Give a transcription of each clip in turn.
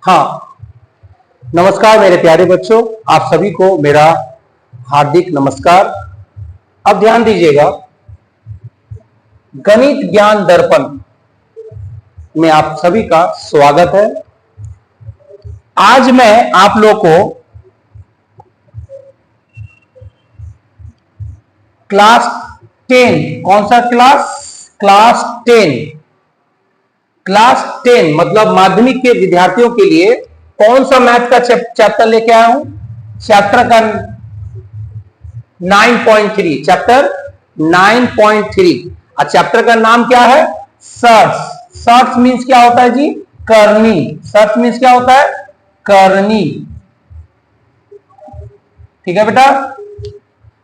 हाँ, नमस्कार मेरे प्यारे बच्चों, आप सभी को मेरा हार्दिक नमस्कार। अब ध्यान दीजिएगा, गणित ज्ञान दर्पण में आप सभी का स्वागत है। आज मैं आप लोग को क्लास 10, कौन सा क्लास? क्लास 10 मतलब माध्यमिक के विद्यार्थियों के लिए कौन सा मैथ का चैप्टर लेके आया हूं? चैप्टर का 9.3, चैप्टर 9.3। और चैप्टर का नाम क्या है? सर्च। सर्च मीन्स क्या होता है जी? करनी। सर्च मीन्स क्या होता है? करनी। ठीक है बेटा।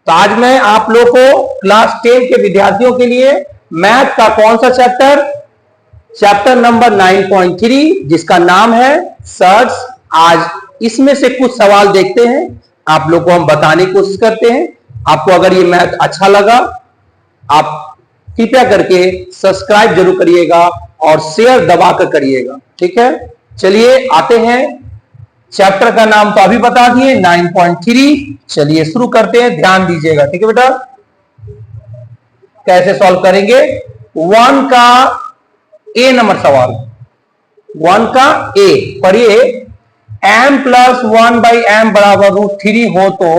तो आज मैं आप लोग को क्लास 10 के विद्यार्थियों के लिए मैथ का कौन सा चैप्टर? चैप्टर नंबर 9.3, जिसका नाम है सर्च। आज इसमें से कुछ सवाल देखते हैं, आप लोग को हम बताने की कोशिश करते हैं। आपको अगर ये मैथ अच्छा लगा, आप कृपया करके सब्सक्राइब जरूर करिएगा और शेयर दबाकर करिएगा। ठीक है, चलिए आते हैं। चैप्टर का नाम तो अभी बता दिए, 9.3। चलिए शुरू करते हैं, ध्यान दीजिएगा। ठीक है बेटा, कैसे सॉल्व करेंगे? 1 का ए नंबर सवाल, 1 का ए पढ़िए। m प्लस 1 बाई एम बराबर √3 हो तो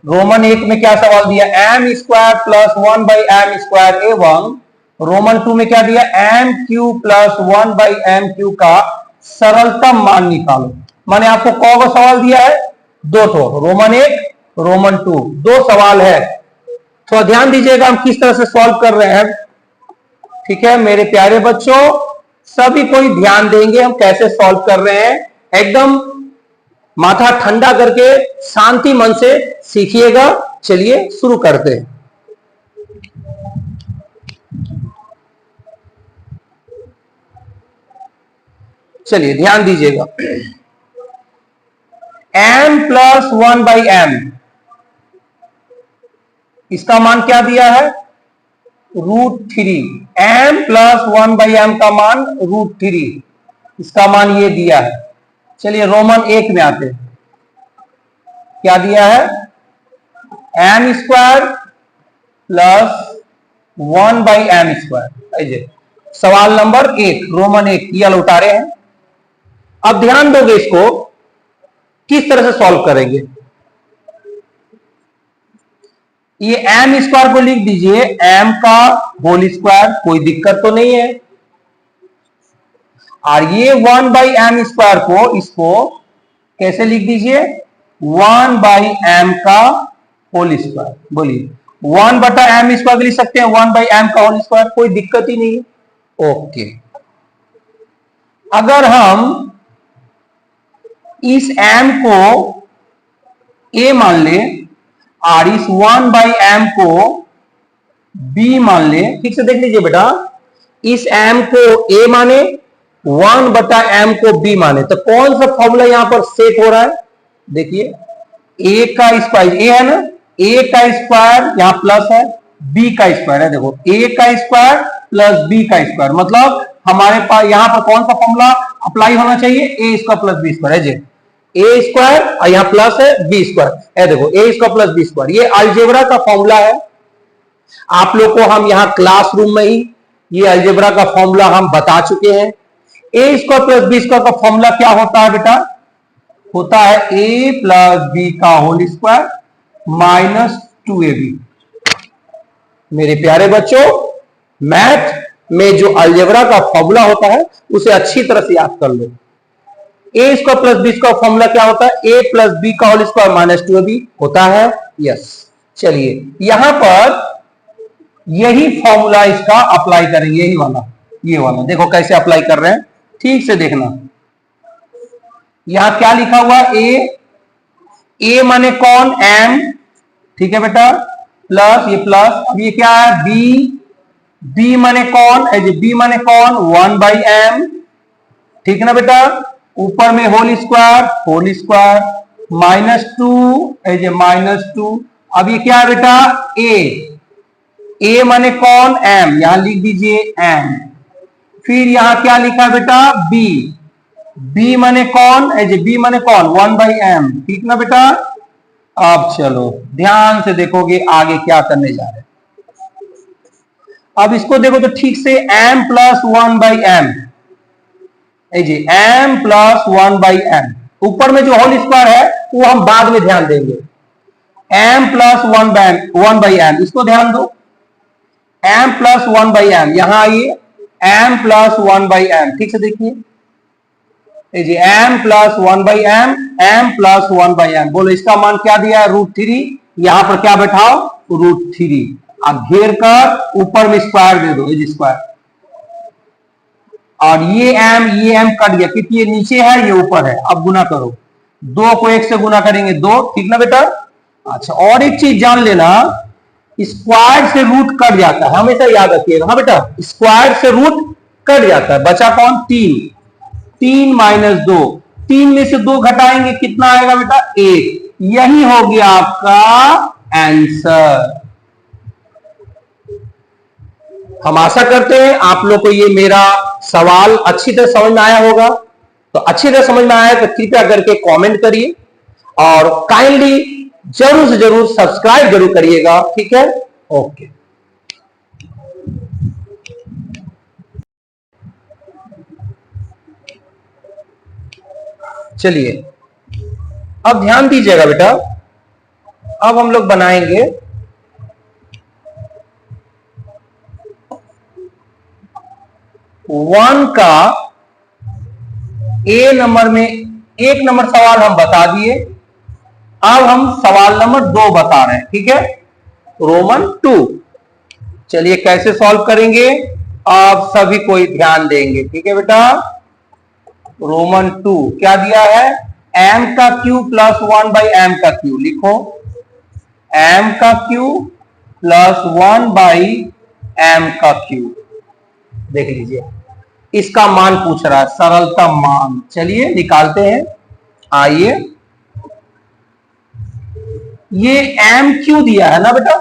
रोमन 1 में क्या सवाल दिया? m square plus 1 by M square एवं रोमन 2 में क्या दिया? m cube plus 1 by M cube का सरलतम मान निकालो। मैंने आपको कौन सा सवाल दिया है? 2 ठो, रोमन 1, रोमन 2, 2 सवाल है। थोड़ा ध्यान दीजिएगा हम किस तरह से सॉल्व कर रहे हैं। ठीक है मेरे प्यारे बच्चों, सभी कोई ध्यान देंगे हम कैसे सॉल्व कर रहे हैं। एकदम माथा ठंडा करके शांति मन से सीखिएगा। चलिए शुरू करते हैं। चलिए ध्यान दीजिएगा। m प्लस 1 बाई एम, इसका मान क्या दिया है? √3। m प्लस 1 बाई एम का मान √3, इसका मान ये दिया है। चलिए रोमन 1 में आते हैं। क्या दिया है? m square plus 1 by M square. सवाल नंबर 1, रोमन 1 ये उतारे हैं। अब ध्यान दोगे, इसको किस तरह से सॉल्व करेंगे। ये m स्क्वायर को लिख दीजिए m का होल स्क्वायर, कोई दिक्कत तो नहीं है। और ये 1 बाई एम स्क्वायर को, इसको कैसे लिख दीजिए? 1 बाई एम का होल स्क्वायर। बोलिए 1 बटा एम स्क्वायर लिख सकते हैं, 1 बाई एम का होल स्क्वायर, कोई दिक्कत ही नहीं है। ओके, अगर हम इस m को a मान लें और इस 1 बाई एम को b मान ले, ठीक से देख लीजिए बेटा, इस m को a माने, 1 बटा m को b माने, तो कौन सा फॉर्मूला यहां पर सेट हो रहा है? देखिए a का स्क्वायर, a है ना, a का स्क्वायर यहां प्लस है, b का स्क्वायर है। देखो a का स्क्वायर प्लस b का स्क्वायर, मतलब हमारे पास यहां पर कौन सा फॉर्मूला अप्लाई होना चाहिए? a square plus b square है। ए स्क्वायर और यहां प्लस है बी स्क्वायर। देखो ए स्क्वायर प्लस बी स्क्वायर, ये अलजेब्रा का फॉर्मूला है। आप लोग को हम यहां क्लासरूम में ही ये अलजेब्रा का फॉर्मूला हम बता चुके हैं। ए स्क्वायर प्लस बी स्क्वायर का फॉर्मूला क्या होता है बेटा? होता है ए प्लस बी का होल स्क्वायर माइनस 2ab। मेरे प्यारे बच्चों, मैथ में जो अलजेब्रा का फॉर्मूला होता है उसे अच्छी तरह से याद कर लो। A square plus B square formula क्या होता है? ए प्लस बी का होल स्क्वायर माइनस 2ab होता है। यस, चलिए यहां पर यही फॉर्मूला इसका अप्लाई करेंगे, यही वाला, ये वाला। देखो कैसे अप्लाई कर रहे हैं, ठीक से देखना। यहां क्या लिखा हुआ? ए माने कौन? m, ठीक है बेटा, प्लस ये प्लस, अब ये क्या है? b माने कौन? b माने कौन? 1 बाई एम, ठीक है ना बेटा, ऊपर में होल स्क्वायर माइनस 2 माइनस 2। अब ये क्या है बेटा? ए माने कौन? m, यहां लिख दीजिए m। फिर यहां क्या लिखा बेटा? b, बी माने कौन, बी माने कौन 1/m, ठीक ना बेटा। अब चलो ध्यान से देखोगे आगे क्या करने जा रहे हैं। अब इसको देखो तो ठीक से, m plus 1/m, m plus 1/m, ऊपर में जो होल स्क्वायर है वो हम बाद में ध्यान देंगे। m प्लस 1/m, इसको ध्यान दो, m प्लस 1/m, यहां आइए m प्लस 1/m, ठीक से देखिए, m plus 1/m, m plus 1/m, बोलो इसका मान क्या दिया है, √3, यहां पर क्या बैठाओ, √3, अब घेर कर ऊपर में स्क्वायर दे दो, स्क्वायर, और ये m कट गया क्योंकि ये नीचे है ये ऊपर है। अब गुना करो, 2 को 1 से गुना करेंगे 2, ठीक ना बेटा। अच्छा, और एक चीज जान लेना, स्क्वायर से रूट कट जाता है, हमेशा याद रखिएगा। हाँ बेटा, स्क्वायर से रूट कट जाता है, बचा कौन, 3, 3 माइनस 2, 3 में से 2 घटाएंगे कितना आएगा बेटा, 1, यही हो गया आपका आंसर। हम आशा करते हैं आप लोग को ये मेरा सवाल अच्छी तरह समझ में आया होगा। तो अच्छी तरह समझ में आया तो कृपया करके कमेंट करिए और काइंडली जरूर से जरूर सब्सक्राइब जरूर करिएगा, ठीक है। ओके, चलिए अब ध्यान दीजिएगा बेटा, अब हम लोग बनाएंगे 1 का ए नंबर में 1 नंबर सवाल हम बता दिए। अब हम सवाल नंबर 2 बता रहे हैं, ठीक है, रोमन 2। चलिए कैसे सॉल्व करेंगे आप सभी कोई ध्यान देंगे, ठीक है बेटा। रोमन 2 क्या दिया है, m का क्यू प्लस 1/m का क्यू, लिखो m का क्यू प्लस 1/m का क्यू। देख लीजिए इसका मान पूछ रहा है, सरलतम मान, चलिए निकालते हैं। आइए, ये एम क्यू दिया है ना बेटा,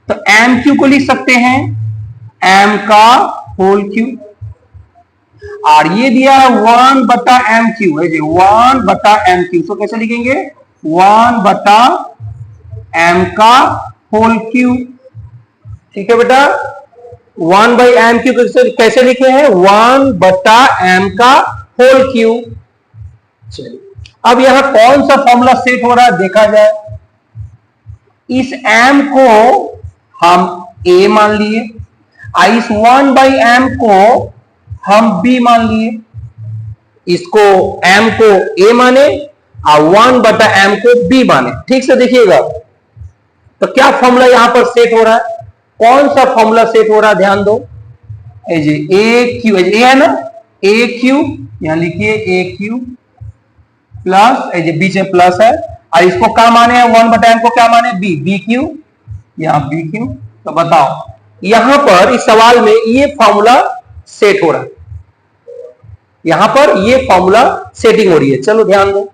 तो एम क्यू को लिख सकते हैं m का होल क्यू, और ये दिया है 1/m3 है जी, 1/m3, तो कैसे लिखेंगे, 1/m का होल क्यू, ठीक है बेटा। 1/m3 कैसे लिखे हैं, 1/m का होल क्यू। चलिए अब यहां कौन सा फॉर्मूला सेट हो रहा है देखा जाए। इस m को हम a मान लिए, इस 1/m को हम b मान लिए, इसको m को a माने और 1/m को b माने, ठीक से देखिएगा। तो क्या फॉर्मूला यहां पर सेट हो रहा है, कौन सा फॉर्मूला सेट हो रहा है, ध्यान दो, ए क्यू, ए है ना, ए क्यू, यहां लिखिए ए क्यू प्लस, बीच में प्लस है, और इसको क्या माने हैं, 1/m को क्या माने, बी, बी क्यू, यहां बी क्यू। तो बताओ यहां पर इस सवाल में ये फॉर्मूला सेट हो रहा है, यहां पर ये फॉर्मूला सेटिंग हो रही है। चलो ध्यान दो,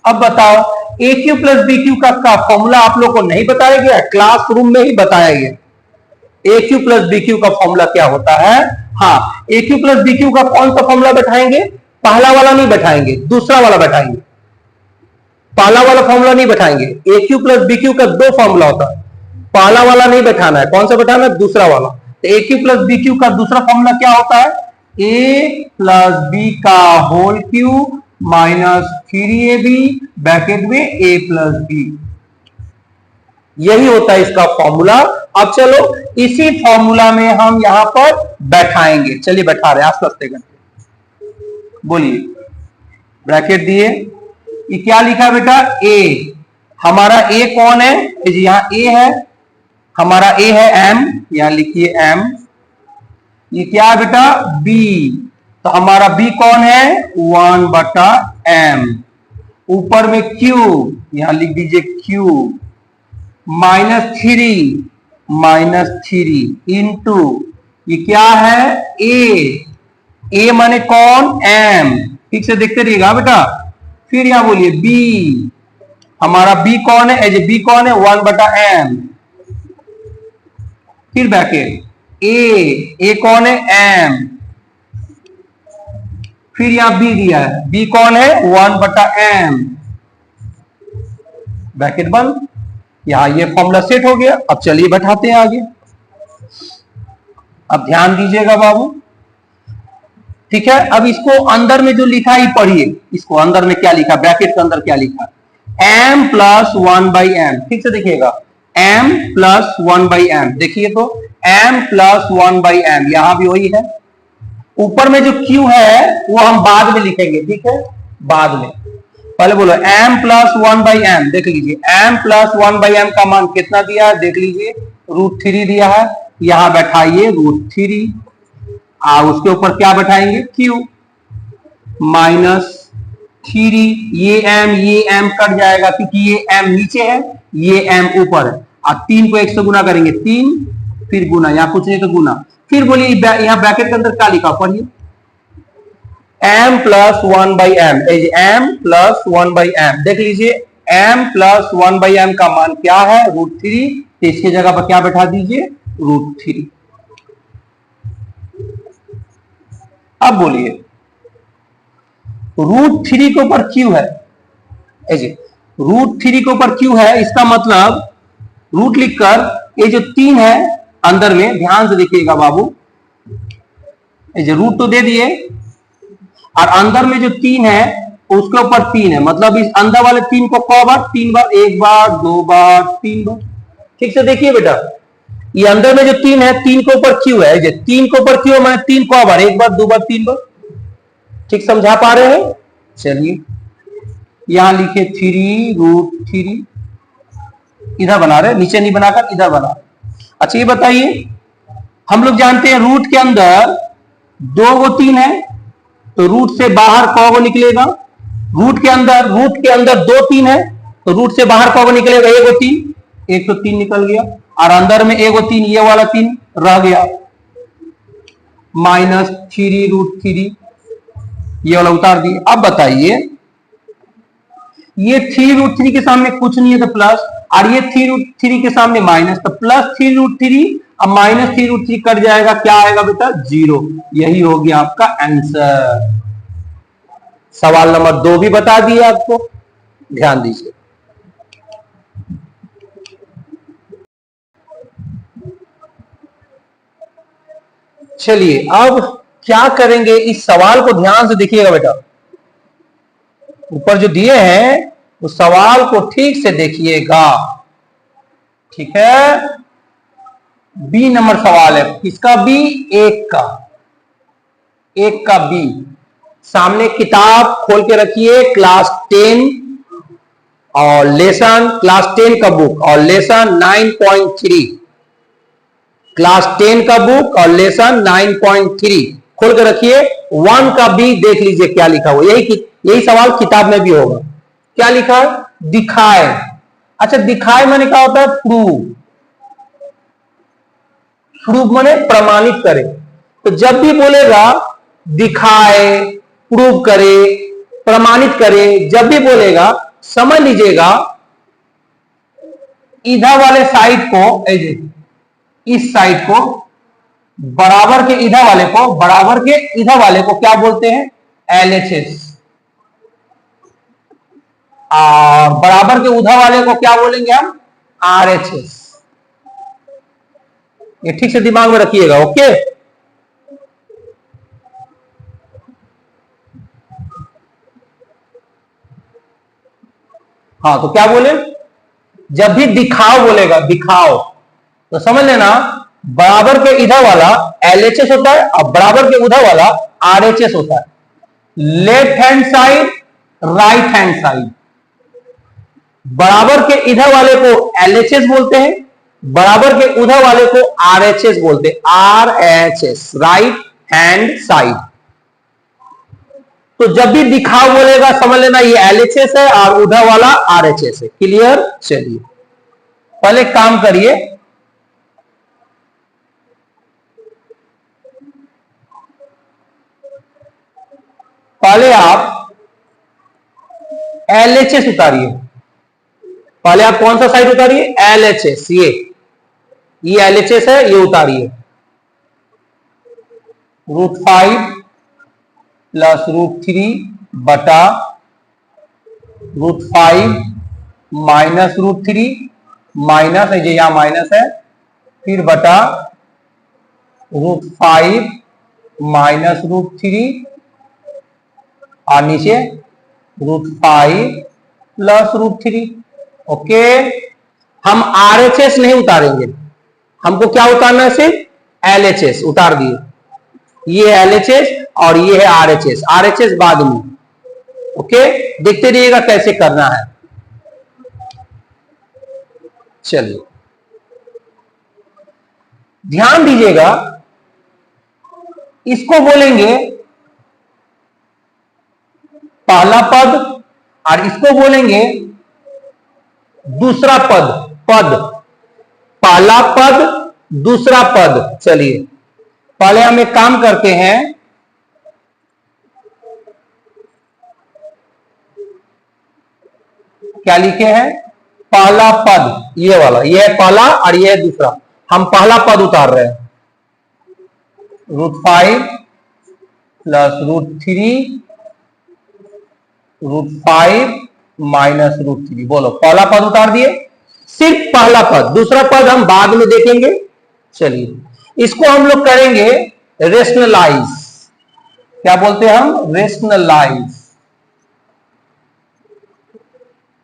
अब बताओ ए क्यू प्लस बी क्यू का फॉर्मूला आप लोग को नहीं बताया गया, क्लासरूम में ही बताया गया। ए क्यू प्लस बी क्यू का फॉर्मूला क्या होता है, हाँ, ए क्यू प्लस बी क्यू का कौन सा फॉर्मूला बैठाएंगे, पहला वाला नहीं बैठाएंगे, दूसरा वाला बैठाएंगे, पहला वाला फॉर्मूला नहीं बैठाएंगे। ए क्यू प्लस बी क्यू का 2 फॉर्मूला होता है, पहला वाला नहीं बैठाना है, कौन सा बैठाना है, दूसरा वाला। तो A cube plus B cube का दूसरा फॉर्मूला क्या होता है, ए प्लस बी का whole cube minus 3ab bracket में ए प्लस बी, यही होता है इसका फॉर्मूला। अब चलो इसी फॉर्मूला में हम यहां पर बैठाएंगे, चलिए बैठा रहे हैं आस्ते आस्ते करके, बोलिए, ब्रैकेट दिए, ये क्या लिखा बेटा, ए, हमारा ए कौन है जी, यहां ए है, हमारा ए है m, यहां लिखिए m, ये क्या है बेटा, b, तो हमारा b कौन है, 1/m, ऊपर में q, यहां लिख दीजिए q, -3 इंटू ये क्या है, a माने कौन, m, ठीक से देखते रहिएगा बेटा। फिर यहां बोलिए b, हमारा b कौन है, b कौन है, 1/m, फिर ब्रैकेट a कौन है, m, फिर यहां बी दिया है, बी कौन है 1/m, ब्रैकेट बंद। यहां ये फॉर्मूला सेट हो गया। अब चलिए बैठाते हैं आगे। अब ध्यान दीजिएगा बाबू, ठीक है। अब इसको अंदर में जो लिखा है पढ़िए, इसको अंदर में क्या लिखा, ब्रैकेट के अंदर क्या लिखा, m प्लस 1/m, ठीक से देखिएगा, m प्लस 1/m, देखिए तो m प्लस 1/m, यहां भी वही है। ऊपर में जो q है वो हम बाद में लिखेंगे, ठीक है, बाद में। पहले बोलो m प्लस 1/m, देख लीजिए m प्लस 1/m का मान कितना दिया है, देख लीजिए √3 दिया है। यहां बैठाइए √3, उसके ऊपर क्या बैठाएंगे q -3, ये m कट जाएगा क्योंकि ये m नीचे है, ये m ऊपर है। अब 3 को 1 से गुना करेंगे 3, फिर गुना, यहां कुछ नहीं तो गुना। फिर बोलिए यहां ब्रैकेट के अंदर क्या लिखा, पढ़िए m plus 1/m, m plus 1/m, देख लीजिए m प्लस 1/m का मान क्या है √3, तो इसकी जगह पर क्या बैठा दीजिए √3। अब बोलिए √3 के ऊपर q है, √3 के ऊपर q है, इसका मतलब रूट लिखकर ये जो 3 है अंदर में, ध्यान से देखिएगा बाबू, रूट तो दे दिए और अंदर में जो 3 है उसके ऊपर 3 है, मतलब इस अंदर वाले 3 को क बार, 3 बार, 1 बार, 2 बार, 3 बार। ठीक से देखिए बेटा, ये अंदर में जो 3 है, 3 के ऊपर क्यू है, 3 के ऊपर क्यू मैंने 3 को बार, 1 बार, 2 बार, 3 बार। ठीक समझा पा रहे हैं? चलिए यहां लिखे 3√3, इधर बना रहे, नीचे नहीं बनाकर इधर बना रहे। अच्छा ये बताइए, हम लोग जानते हैं रूट के अंदर 2 गो 3 है, तो रूट से बाहर कौ गो निकलेगा, रूट के अंदर 2 3 है, तो रूट से बाहर कौ गो निकलेगा, 1 गो 3, 1 तो 3 निकल गया, और अंदर में 1 गो 3, ये वाला 3 रह गया, -3√3, ये वाला उतार दिए। अब बताइए, ये 3√3 के सामने कुछ नहीं है तो प्लस, और ये 3√3 के सामने माइनस, तो +3√3, अब -3√3 कट जाएगा, क्या आएगा बेटा 0। यही हो गया आपका आंसर। सवाल नंबर 2 भी बता दिया आपको, ध्यान दीजिए। चलिए अब क्या करेंगे, इस सवाल को ध्यान से देखिएगा बेटा, ऊपर जो दिए हैं उस सवाल को ठीक से देखिएगा, ठीक है। बी नंबर सवाल है, किसका बी, 1 का बी। सामने किताब खोल के रखिए, क्लास 10 और लेसन, क्लास 10 का बुक और लेसन 9.3, क्लास 10 का बुक और लेसन 9.3 खोल के रखिए। 1 का बी देख लीजिए क्या लिखा हुआ, यही सवाल किताब में भी होगा। क्या लिखा है, दिखाए। अच्छा दिखाए माने क्या होता है, प्रूफ माने प्रमाणित करे। तो जब भी बोलेगा दिखाए, प्रूव करे, प्रमाणित करे, जब भी बोलेगा समझ लीजिएगा इधर वाले साइड को, इस साइड को, बराबर के इधर वाले को क्या बोलते हैं, LHS, और बराबर के उधर वाले को क्या बोलेंगे हम, RHS। ये ठीक से दिमाग में रखिएगा, ओके। हाँ तो क्या बोले, जब भी दिखाओ बोलेगा, दिखाओ, तो समझ लेना बराबर के इधर वाला LHS होता है और बराबर के उधर वाला RHS होता है। Left hand side, right hand side, बराबर के इधर वाले को LHS बोलते हैं, बराबर के उधर वाले को RHS बोलते हैं, RHS, राइट हैंड साइड। तो जब भी दिखाओ बोलेगा समझ लेना ये LHS है और उधर वाला RHS है। क्लियर? चलिए पहले काम करिए, पहले आप LHS उतारिए, पहले आप कौन सा साइड उतारिए, LHS, ये LHS है, ये उतारिए। √5 प्लस √3 बटा √5 माइनस √3 माइनस है, यहाँ माइनस है, फिर बटा √5 माइनस √3 और नीचे √5 प्लस √3। ओके, हम RHS नहीं उतारेंगे, हमको क्या उतारना है, सिर्फ LHS उतार दिए। ये LHS और ये है RHS, RHS बाद में। ओके, देखते रहिएगा कैसे करना है। चलिए ध्यान दीजिएगा, इसको बोलेंगे पहला पद और इसको बोलेंगे दूसरा पद। पहला पद दूसरा पद। चलिए पहले हम एक काम करते हैं, क्या लिखे हैं, पहला पद ये वाला, ये है पहला और ये है दूसरा। हम पहला पद उतार रहे हैं, √5 प्लस √3 √5 माइनस √3। बोलो, पहला पद उतार दिए, सिर्फ पहला पद, दूसरा पद हम बाद में देखेंगे। चलिए इसको हम लोग करेंगे रेशनलाइज। क्या बोलते हैं हम, रेशनलाइज।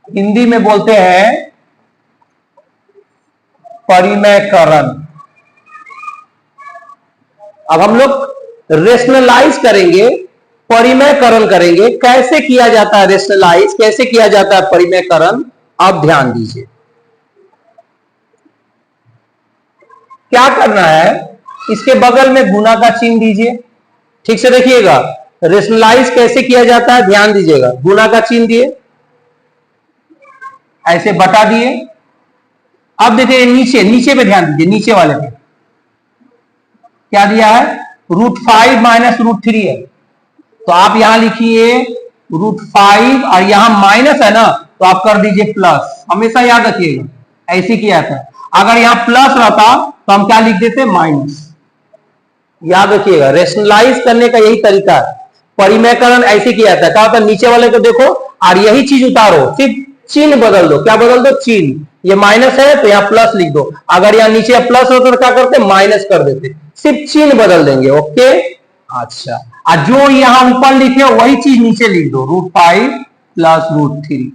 हिंदी में बोलते हैं परिमेयकरण। अब हम लोग रेशनलाइज करेंगे, परिमेयकरण करेंगे। कैसे किया जाता है रेशनलाइज, कैसे किया जाता है परिमेयकरण, आप ध्यान दीजिए। क्या करना है, इसके बगल में गुना का चिन्ह दीजिए। ठीक से देखिएगा, रेशनलाइज कैसे किया जाता है, ध्यान दीजिएगा। गुना का चिन्ह दिए, ऐसे बटा दिए। अब देखिए नीचे, नीचे पे ध्यान दीजिए, नीचे वाले पे क्या दिया है, √5 माइनस √3 है, तो आप यहां लिखिए √5 और यहां माइनस है ना, तो आप कर दीजिए प्लस। हमेशा याद रखिएगा, ऐसे किया था। अगर यहां प्लस रहता तो हम क्या लिख देते, माइनस। याद रखिएगा, रेशनलाइज करने का यही तरीका है। परिमेयकरण ऐसे किया था, क्या होता है, नीचे वाले को देखो और यही चीज उतारो, सिर्फ चिन्ह बदल दो। क्या बदल दो, चिन्ह। ये माइनस है तो यहाँ प्लस लिख दो, अगर यहाँ नीचे प्लस होता तो क्या करते, माइनस कर देते, सिर्फ चिन्ह बदल देंगे। ओके, अच्छा, और जो यहां ऊपर लिखे वही चीज नीचे लिख दो, √5 प्लस √3।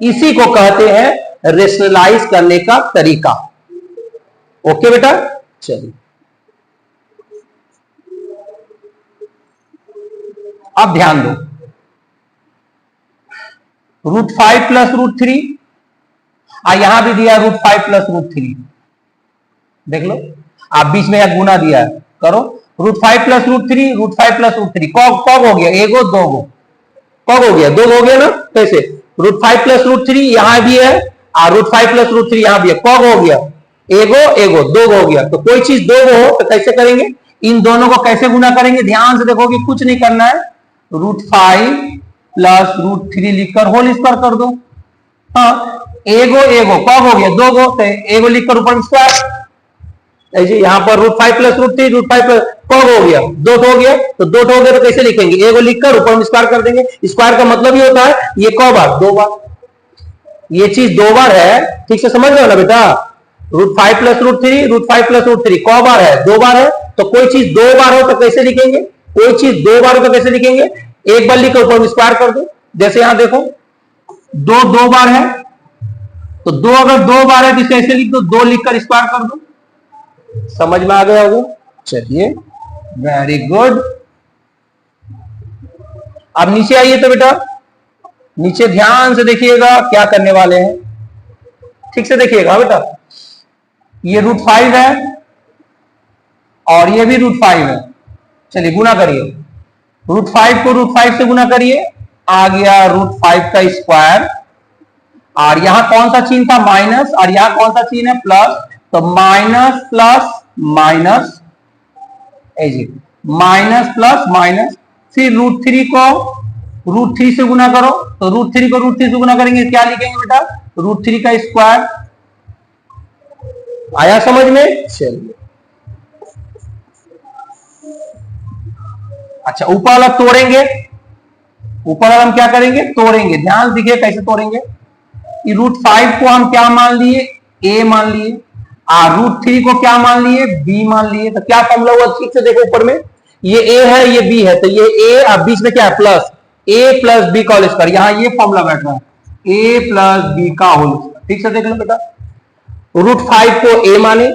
इसी को कहते हैं रेशनलाइज करने का तरीका। ओके बेटा, चलिए अब ध्यान दो, √5 प्लस √3 और यहां भी दिया √5 प्लस √3। देख लो, आप बीच में यह गुना दिया है, करो √5 प्लस √3, √5 प्लस √3 कब हो गया, एगो दोगो, कब हो गया, दो हो गया ना। कैसे, √5 प्लस √3 यहां भी है और √5 प्लस √3 यहां भी है, कब हो गया, एगो एगो दो हो गया। तो कोई चीज दो हो तो कैसे करेंगे, इन दोनों को कैसे गुना करेंगे, ध्यान से देखोगे, कुछ नहीं करना है, √5 प्लस √3 लिखकर होल स्क्वायर कर दो। हाँ, एगो एगो कब हो गया, दो गो, तो एगो लिखकर ऊपर स्क्वायर। यहाँ पर √5 प्लस √3, √5 प्लस कब हो गया, दो हो गया, तो दो हो गया तो कैसे लिखेंगे, एगो लिखकर ऊपर स्क्वायर कर देंगे। स्क्वायर का मतलब ये होता है, ये कौ बार, दो बार, ये चीज दो बार है। ठीक से समझ रहे हो ना बेटा, √5 प्लस √3, √5 प्लस √3 कौ बार है, दो बार है। तो कोई चीज दो बार हो तो कैसे लिखेंगे, कोई चीज दो बार हो तो कैसे लिखेंगे, एक बार लिखकर ऊपर स्क्वायर कर दो। जैसे यहां देखो, दो बार है, तो दो अगर दो बार है तो इसे ऐसे लिख दो, दो लिखकर स्क्वायर कर दो। समझ में आ गया होगा, चलिए वेरी गुड। अब नीचे आइए तो बेटा, नीचे ध्यान से देखिएगा क्या करने वाले हैं, ठीक से देखिएगा बेटा। ये √5 है और ये भी √5 है। चलिए गुना करिए, √5 को √5 से गुना करिए, आ गया √5 का स्क्वायर। और यहां कौन सा चिन्ह था, माइनस, और यहां कौन सा चिन्ह है, प्लस। तो minus plus minus, minus plus minus, फिर √3 को √3 से गुना करो, तो √3 को √3 से गुना करेंगे, क्या लिखेंगे बेटा, √3 का स्क्वायर। आया समझ में, चलिए अच्छा, ऊपर वाला तोड़ेंगे, ऊपर वाला हम क्या करेंगे, तोड़ेंगे। ध्यान दीजिए कैसे तोड़ेंगे। √5 को हम क्या मान लिए, a मान लिए, और √3 को क्या मान लिए, b मान लिए। तो क्या फॉर्मूला हुआ, ठीक से देखो ऊपर में, ये a है ये b है, तो ये a और बीच में क्या है प्लस, a प्लस b का होल स्क्वायर। यहां ये फॉर्मूला बैठ रहा है, a प्लस b का होल स्क्वायर। ठीक से देख लो बेटा, √5 को a माने,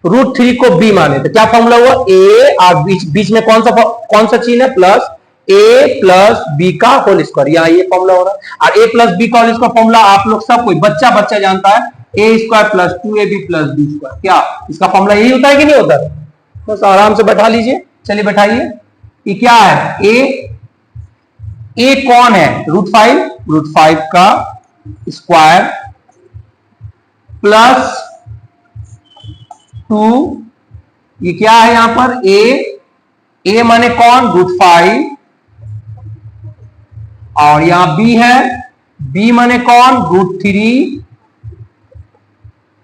√3 को b माने, तो क्या फॉर्मूला हुआ, a और बीच में कौन सा चिन्ह है, प्लस, a प्लस b का होल स्क्वायर। यहाँ ये फॉर्मूला हो रहा है। और a प्लस b का होल स्क्वायर फॉर्मूला आप लोग सब कोई बच्चा जानता है, a square plus 2ab plus b square. क्या इसका फॉर्मूला यही होता है कि नहीं होता? बस आराम से बैठा लीजिए। चलिए बैठाइए, ये क्या है, a कौन है, √5 का स्क्वायर प्लस 2, ये क्या है यहां पर, a माने कौन, √5, और यहां b है, b माने कौन, √3,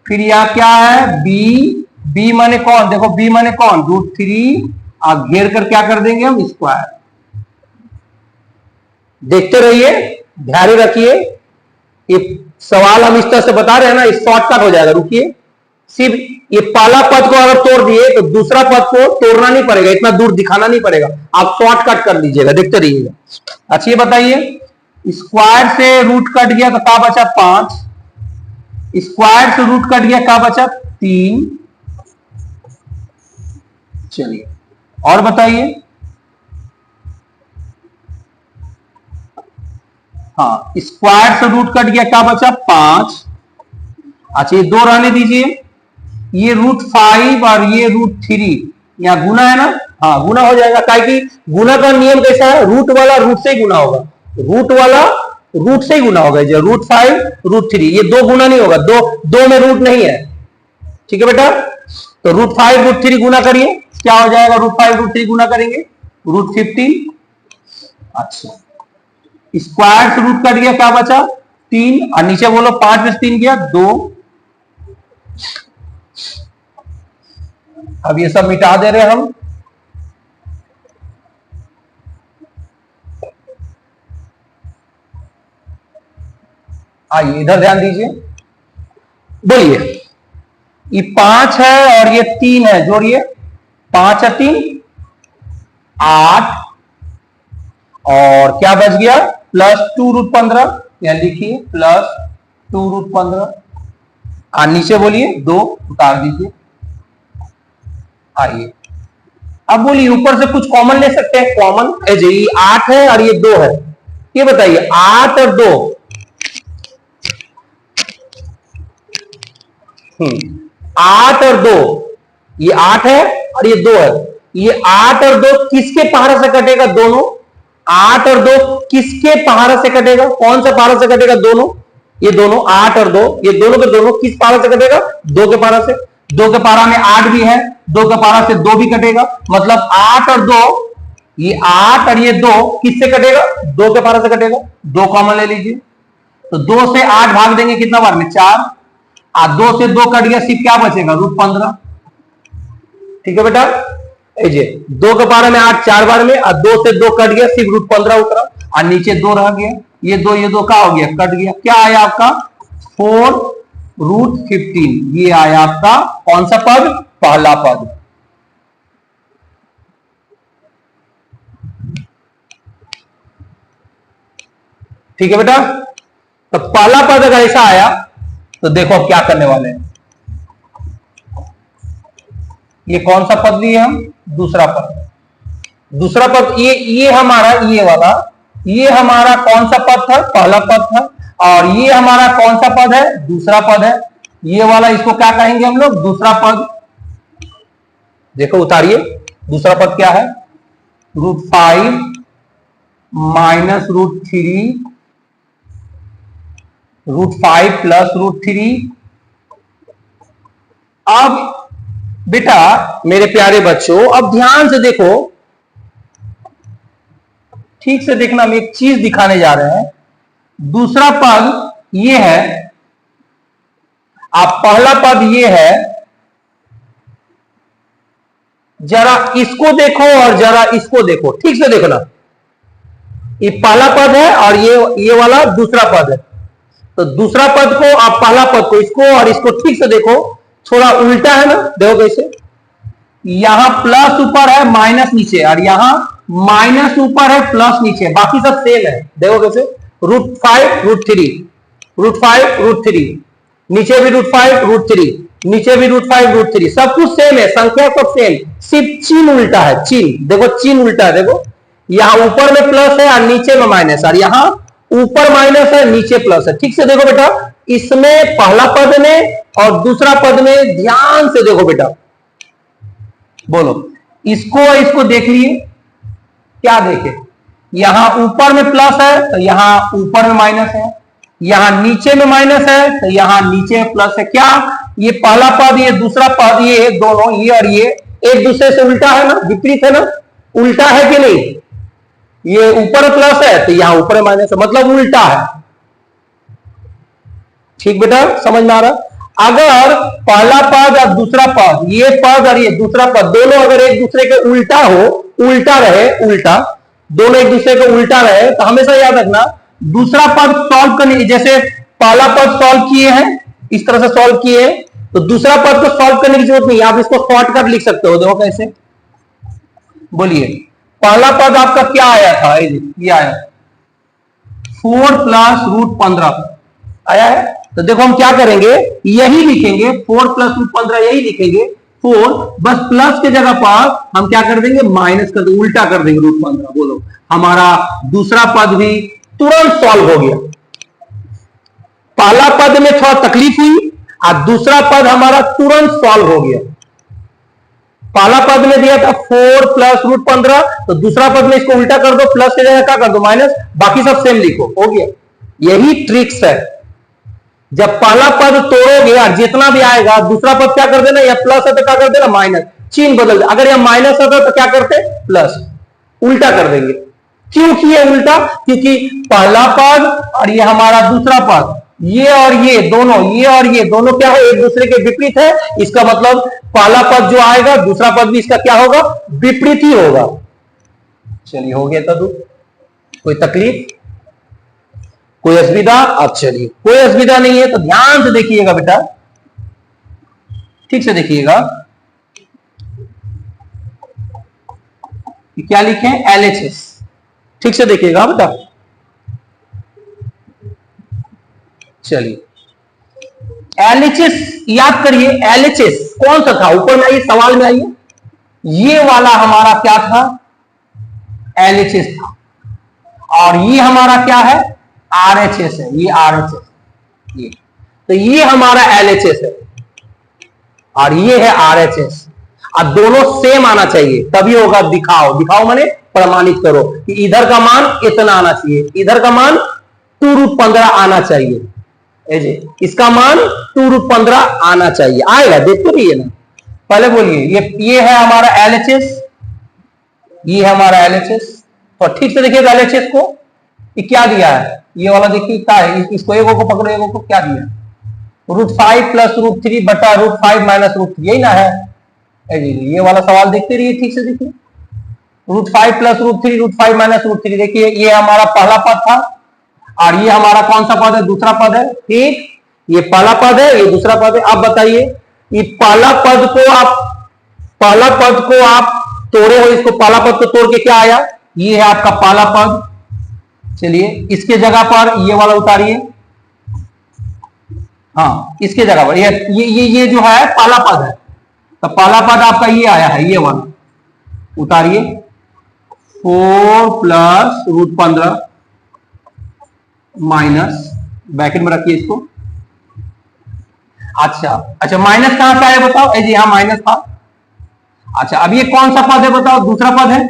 फिर यहां क्या है, b माने कौन, देखो b माने कौन, √3, और घेर कर क्या कर देंगे हम, स्क्वायर। देखते रहिए, ध्यान रखिए, ये सवाल हम इस तरह से बता रहे हैं ना, इस शॉर्टकट हो जाएगा। रुकिए, सिर्फ ये पहला पद को अगर तोड़ दिए तो दूसरा पद को तोड़ना नहीं पड़ेगा, इतना दूर दिखाना नहीं पड़ेगा, आप शॉर्टकट कर लीजिएगा, देखते रहिएगा। अच्छा ये बताइए, स्क्वायर से रूट कट गया तो क्या बचा, 5, स्क्वायर से रूट कट गया क्या बचा, 3। चलिए और बताइए, हाँ स्क्वायर से रूट कट गया क्या बचा, 5। अच्छा ये 2 रहने दीजिए, ये √5 और ये √3, यहां गुना है ना, हाँ गुना हो जाएगा, कि गुना का नियम कैसा है, रूट वाला रूट से ही गुना होगा, रूट वाला रूट से ही गुना होगा। जो √5 √3, ये 2 गुना नहीं होगा, दो में रूट नहीं है। ठीक है बेटा, तो √5 √3 गुना करिए, क्या हो जाएगा, √5 √3 गुना करेंगे, √15। अच्छा स्क्वायर से रूट कट गया क्या बचा, 3, और नीचे बोलो 5 में 3 गया 2। अब ये सब मिटा दे रहे हम, आइए इधर ध्यान दीजिए, बोलिए, ये 5 है और ये 3 है, जोड़िए, 5 और 3 8, और क्या बच गया, +2√15, यहां लिखिए +2√15, और नीचे बोलिए 2 उतार दीजिए। आइए अब बोलिए, ऊपर से कुछ कॉमन ले सकते हैं, कॉमन ये 8 है और ये 2 है, ये बताइए 8 और 2, 8 और 2, ये 8 है और ये 2 है, ये 8 और 2 किसके पहाड़ा से कटेगा, दोनों, 8 और 2 किसके पहाड़ा से कटेगा, कौन सा पहाड़ा से कटेगा, दोनों, ये दोनों 8 और 2, ये दोनों के दोनों किस पहाड़ा से कटेगा, 2 के पहाड़ा से। 2 के पहाड़ा में 8 भी है, 2 के पहाड़ा से 2 भी कटेगा, मतलब 8 और 2, ये 8 और ये 2 किससे कटेगा, 2 के पहाड़ा से कटेगा, 2 कॉमन ले लीजिए, तो 2 से 8 भाग देंगे कितना बार में, 4, और 2 से 2 कट गया, सिर्फ क्या बचेगा, √15। ठीक है बेटा, 2 के पहाड़े में 8 4 बार में, और 2 से 2 कट गया, सिर्फ √15 उतरा, और नीचे 2 रह गया, ये 2 क्या हो गया, कट गया, क्या आया आपका, 4√15, ये आया आपका कौन सा पद, पहला पद। ठीक है बेटा, तो पहला पद अगर ऐसा आया तो देखो अब क्या करने वाले हैं, ये कौन सा पद लिए हम, दूसरा पद, दूसरा पद, ये हमारा, ये वाला, ये हमारा कौन सा पद था, पहला पद था, और ये हमारा कौन सा पद है, दूसरा पद है, ये वाला इसको क्या कहेंगे हम लोग, दूसरा पद। देखो उतारिए, दूसरा पद क्या है, √5 माइनस √3, √5 प्लस √3। अब बेटा मेरे प्यारे बच्चों, अब ध्यान से देखो, ठीक से देखना, हम एक चीज दिखाने जा रहे हैं, दूसरा पद ये है, अब पहला पद ये है, जरा इसको देखो और जरा इसको देखो, ठीक से देखना। ये पहला पद है और ये वाला दूसरा पद है। तो दूसरा पद को आप पहला पद को, इसको और इसको ठीक से देखो, थोड़ा उल्टा है ना, देखो कैसे। यहां प्लस ऊपर है माइनस नीचे, और यहां माइनस ऊपर है प्लस नीचे, बाकी सब सेम है। देखो कैसे, √5 √3 √5 √3, नीचे भी √5 √3, नीचे भी √5 √3, सब कुछ सेम है, संख्या सब सेम, सिर्फ चिन्ह उल्टा है। चिन्ह देखो, चिन्ह उल्टा है। देखो यहां ऊपर में प्लस है और नीचे में माइनस, और यहां ऊपर माइनस है नीचे प्लस है। ठीक से देखो बेटा, इसमें पहला पद में और दूसरा पद में ध्यान से देखो बेटा, बोलो इसको और इसको देख लिए, क्या देखे, यहां ऊपर में प्लस है तो यहां ऊपर में माइनस है, यहां नीचे में माइनस है तो यहां नीचे में प्लस है। क्या ये पहला पद, ये दूसरा पद, ये दोनों, ये और ये एक दूसरे से उल्टा है ना, विपरीत है ना, उल्टा है कि नहीं। ये ऊपर प्लस है तो यहां ऊपर माइनस है, मतलब उल्टा है। ठीक बेटा, समझ में आ रहा। अगर पहला पद और दूसरा पद, ये पद और ये दूसरा पद, दोनों अगर एक दूसरे के उल्टा हो, उल्टा रहे, उल्टा, दोनों एक दूसरे के उल्टा रहे, तो हमेशा याद रखना दूसरा पद सॉल्व करने, जैसे पहला पद सॉल्व किए हैं, इस तरह से सॉल्व किए हैं, तो दूसरा पद को सॉल्व करने की जरूरत नहीं, आप इसको शॉर्टकट लिख सकते हो। देखो कैसे, बोलिए पहला पद आपका क्या आया था, ये आया 4 + √15 आया है। तो देखो हम क्या करेंगे, यही लिखेंगे, 4 + √15 यही लिखेंगे, 4, बस प्लस के जगह पर हम क्या कर देंगे, माइनस कर देंगे, उल्टा कर देंगे √15। बोलो हमारा दूसरा पद भी तुरंत सॉल्व हो गया। पहला पद में थोड़ा तकलीफ हुई और दूसरा पद हमारा तुरंत सॉल्व हो गया। पहला पद में दिया था 4 + √15, तो दूसरा पद में इसको उल्टा कर दो, प्लस की जगह क्या कर दो, माइनस, बाकी सब सेम लिखो, हो गया। यही ट्रिक्स है, जब पहला पद तोड़ोगे और जितना भी आएगा दूसरा पद क्या कर देना, या प्लस है तो क्या कर देना, माइनस, चिन्ह बदल दे। अगर यह माइनस होता तो क्या करते, प्लस, उल्टा कर देंगे। क्यों किए उल्टा, क्योंकि पहला पद और ये हमारा दूसरा पद, ये और ये दोनों, ये और ये दोनों क्या है, एक दूसरे के विपरीत है। इसका मतलब पहला पद जो आएगा दूसरा पद भी इसका क्या होगा, विपरीत ही होगा। चलिए हो गया तदु, कोई तकलीफ, कोई असुविधा। अब चलिए, कोई असुविधा नहीं है तो ध्यान से देखिएगा बेटा, ठीक से देखिएगा, क्या लिखे, LHS, ठीक से देखिएगा बेटा। चलिए LHS याद करिए, LHS कौन सा था, ऊपर में आइए, सवाल में आइए, ये वाला हमारा क्या था, LHS था, और ये हमारा क्या है, RHS है, ये RHS, ये तो ये हमारा LHS है और ये है RHS। अब दोनों सेम आना चाहिए तभी होगा। दिखाओ, दिखाओ माने प्रमाणित करो कि इधर का मान इतना आना चाहिए, इधर का मान 2√15 आना चाहिए, इसका मान 2√15 आना चाहिए, आएगा, देखते रहिए ना। पहले बोलिए, ये है हमारा LHS, ये है हमारा LHS, तो ठीक से देखिएगा LHS को, ये क्या दिया है, ये वाला देखिए क्या है, इसको एगो को पकड़ो, एगो को क्या दिया, √5 + √3 बटा √5 - √3, यही ना है। ये वाला सवाल देखते रहिए, ठीक से देखिए, √5 + √3 √5 - √3, देखिए ये हमारा पहला पद था और ये हमारा कौन सा पद है, दूसरा पद है। ठीक, ये पहला पद है, ये दूसरा पद है। अब बताइए, ये पहला पद को आप तोड़े हो, इसको पहला पद को तोड़ के क्या आया, ये है आपका पहला पद। चलिए इसके जगह पर ये वाला उतारिए, हाँ इसके जगह पर ये जो है पहला पद है, तो पहला पद आपका ये आया है, ये वाला उतारिए, 4 + √15 माइनस, ब्रैकेट में रखिए इसको। अच्छा माइनस कहां से आया बताओ, जी हाँ माइनस था। अच्छा अब ये कौन सा पद है बताओ, दूसरा पद है,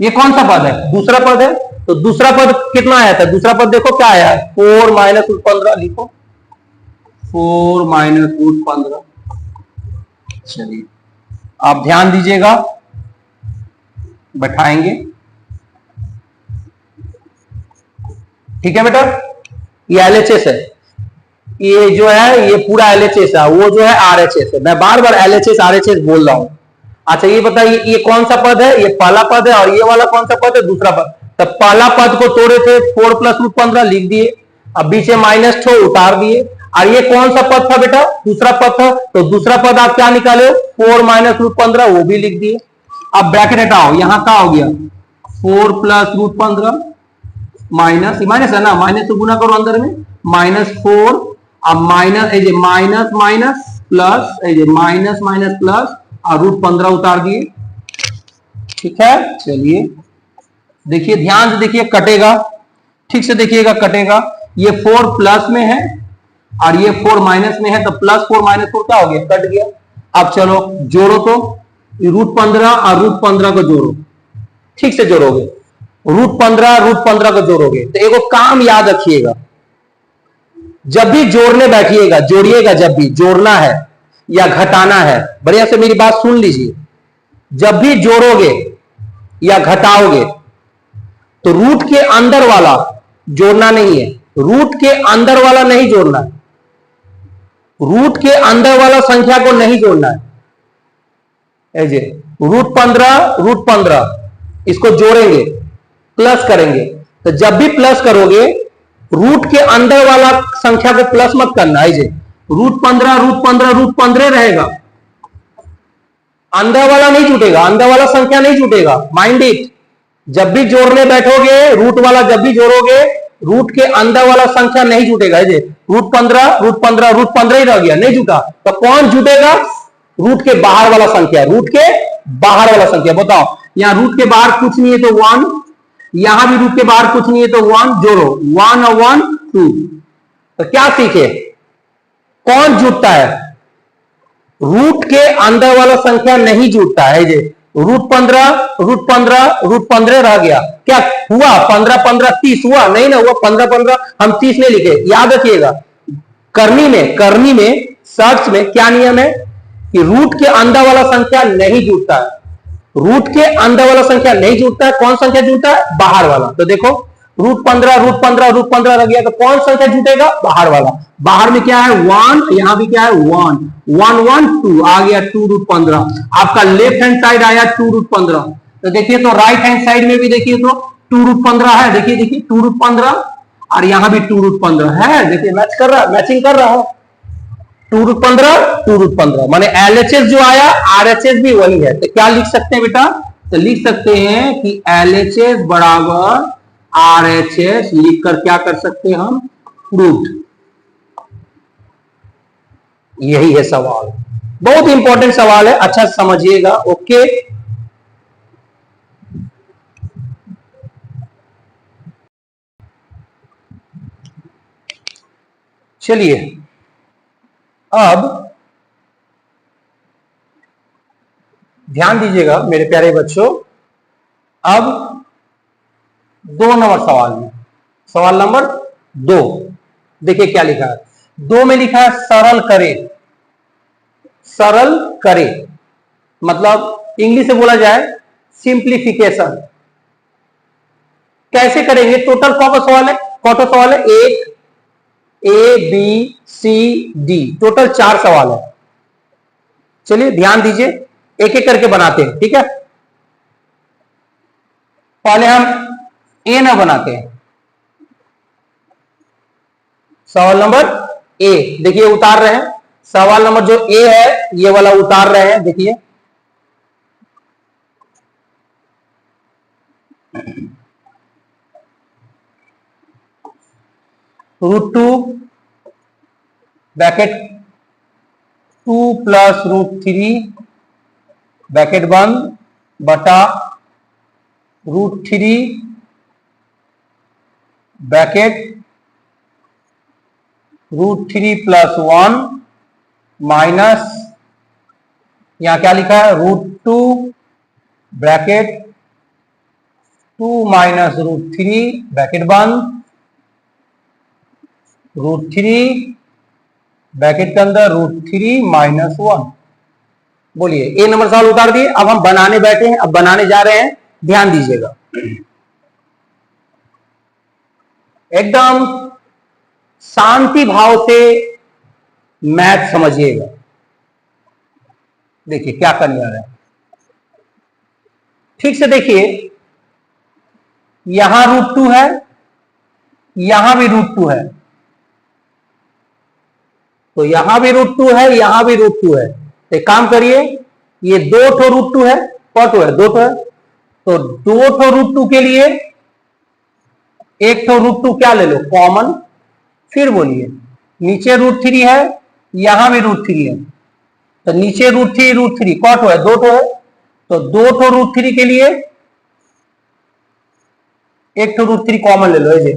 ये कौन सा पद है, दूसरा पद है। तो दूसरा पद कितना आया था, दूसरा पद देखो क्या आया है, 4 - √15 लिखो, 4 - √15। चलिए आप ध्यान दीजिएगा, बैठाएंगे, ठीक है बेटा। ये LHS है, ये जो है ये पूरा LHS है, वो जो है RHS है। मैं बार बार LHS RHS बोल रहा हूं, अच्छा ये बताइए ये कौन सा पद है, ये पहला पद है, और ये वाला कौन सा पद है, दूसरा पद। तो पहला पद को तोड़े थे 4 प्लस रूट 15 लिख दिए, अब बीच में माइनस 2 उतार दिए, और ये कौन सा पद था बेटा, दूसरा पद था, तो दूसरा पद आप क्या निकाले, 4 माइनस रूट 15 वो भी लिख दिए। अब ब्रैकेट हटाओ, यहां का हो गया 4 प्लस रूट 15 माइनस, माइनस है ना, माइनस से गुना करो अंदर में, -4, अब minus minus minus plus minus minus plus और रूट 15 उतार दिए। ठीक है, चलिए देखिए ध्यान से देखिए, कटेगा, ठीक से देखिएगा कटेगा। ये 4 प्लस में है और ये 4 माइनस में है, तो +4 -4 क्या हो गया, कट गया। अब चलो जोड़ो, तो रूट 15 और रूट 15 को जोड़ो, ठीक से जोड़ोगे, रूट 15 को जोड़ोगे, तो एगो काम याद रखिएगा, जब भी जोड़ने बैठिएगा, जोड़िएगा, जब भी जोड़ना है या घटाना है, बढ़िया से मेरी बात सुन लीजिए, जब भी जोड़ोगे या घटाओगे तो रूट के अंदर वाला जोड़ना नहीं है, रूट के अंदर वाला नहीं जोड़ना है, रूट के अंदर वाला संख्या को नहीं जोड़ना है। रूट 15 इसको जोड़ेंगे, प्लस करेंगे, तो जब भी प्लस करोगे रूट के अंदर वाला संख्या को प्लस मत करना है, रूट 15 रहेगा, अंदर वाला नहीं जुटेगा, अंदर वाला संख्या नहीं जुटेगा, माइंड इट। जब भी जोड़ने बैठोगे रूट वाला, जब भी जोड़ोगे रूट के अंदर वाला संख्या नहीं जुटेगा, रूट 15 ही रह गया, नहीं जुटा, तो कौन जुटेगा, रूट के बाहर वाला संख्या, रूट के बाहर वाला संख्या। बताओ, यहां रूट के बाहर कुछ नहीं है तो 1, यहां भी रूट के बाहर कुछ नहीं है तो 1, जोड़ो 1 और 1 2, तो क्या सीखे, कौन जुटता है, रूट के अंदर वाला संख्या नहीं जुटता है। रूट 15 रह गया, क्या हुआ, 15 30 हुआ, नहीं ना हुआ, 15 हम 30 नहीं लिखे। याद रखिएगा, करनी में सर्च में क्या नियम है कि रूट के अंदर वाला संख्या नहीं जुटता है, रूट के अंदर वाला संख्या नहीं जुटता है, कौन संख्या जुटता है, बाहर वाला। तो देखो रूट 15 रह गया, तो कौन संख्या जुटेगा, बाहर वाला। बाहर में क्या है 1, यहां भी क्या है 1 1 1 2 आ गया 2 रूट 15, आपका लेफ्ट हैंड साइड आया 2 रूट 15। तो देखिए, तो राइट हैंड साइड में भी देखिए तो 2 रूट 15 है, देखिए 2 रूट 15, और यहां भी 2 रूट 15 है, देखिए मैच कर रहा, मैचिंग कर रहा है, 2 रूट 15 माने LHS जो आया RHS भी वही है। तो क्या लिख सकते हैं बेटा, तो लिख सकते हैं कि LHS बराबर RHS, लिखकर क्या कर सकते हैं हम, प्रूफ। यही है सवाल, बहुत इंपॉर्टेंट सवाल है, अच्छा समझिएगा। ओके, चलिए अब ध्यान दीजिएगा मेरे प्यारे बच्चों, अब 2 नंबर सवाल में, सवाल नंबर 2 देखिए क्या लिखा है, 2 में लिखा है सरल करे, सरल करे मतलब इंग्लिश से बोला जाए सिंप्लीफिकेशन। कैसे करेंगे, टोटल कौन सा सवाल है, एक ABCD, टोटल 4 सवाल है। चलिए ध्यान दीजिए, एक एक करके बनाते हैं, ठीक है। पहले हम ए ना बनाते हैं, सवाल नंबर ए, देखिए उतार रहे हैं, सवाल नंबर जो ए है ये वाला उतार रहे हैं, देखिए √2 ब्रैकेट 2 प्लस √3 ब्रैकेट बंद बटा √3 ब्रैकेट √3 + 1 माइनस, यहां क्या लिखा है, √2 ब्रैकेट 2 माइनस √3 ब्रैकेट बंद √3 ब्रैकेट के अंदर √3 - 1। बोलिए, ए नंबर सवाल उतार दिए, अब हम बनाने बैठे हैं, अब बनाने जा रहे हैं, ध्यान दीजिएगा, एकदम शांति भाव से मैथ समझिएगा। देखिए क्या करने जा रहे हैं, ठीक से देखिए, यहां √2 है, यहां भी √2 है, तो यहां भी √2 है, यहां भी √2 है। तो एक काम करिए, ये 2 ठो √2 है, कौन है 2 ठो है, तो 2 ठो √2 के लिए एक ठो √2 क्या ले लो कॉमन, फिर बोलिए नीचे √3 है, यहां भी √3 है, तो नीचे √3 कौन ठो है 2 ठो है, तो 2 ठो √3 के लिए एक ठो √3 कॉमन ले लो, ऐसे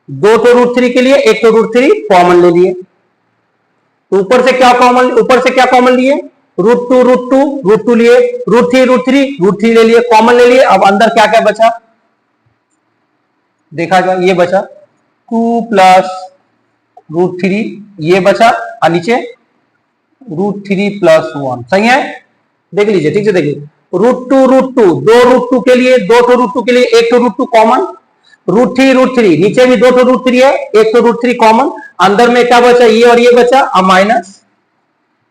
2 ठो √3 के लिए एक ठो √3 कॉमन ले लिए, तो ऊपर से क्या कॉमन लिए √2 लिए, √3 ले लिए, कॉमन ले लिए। अब अंदर क्या क्या बचा देखा जाए, ये बचा 2 प्लस √3, ये बचा, और नीचे √3 प्लस 1, सही है। देख लीजिए, ठीक से देखिए, √2 दो √2 के लिए, 2 ठो √2 के लिए एक ठो √2 कॉमन, √3 नीचे भी 2 ठो √3 है, एक ठो √3 कॉमन, अंदर में क्या बचा, ये और ये बचा, अब माइनस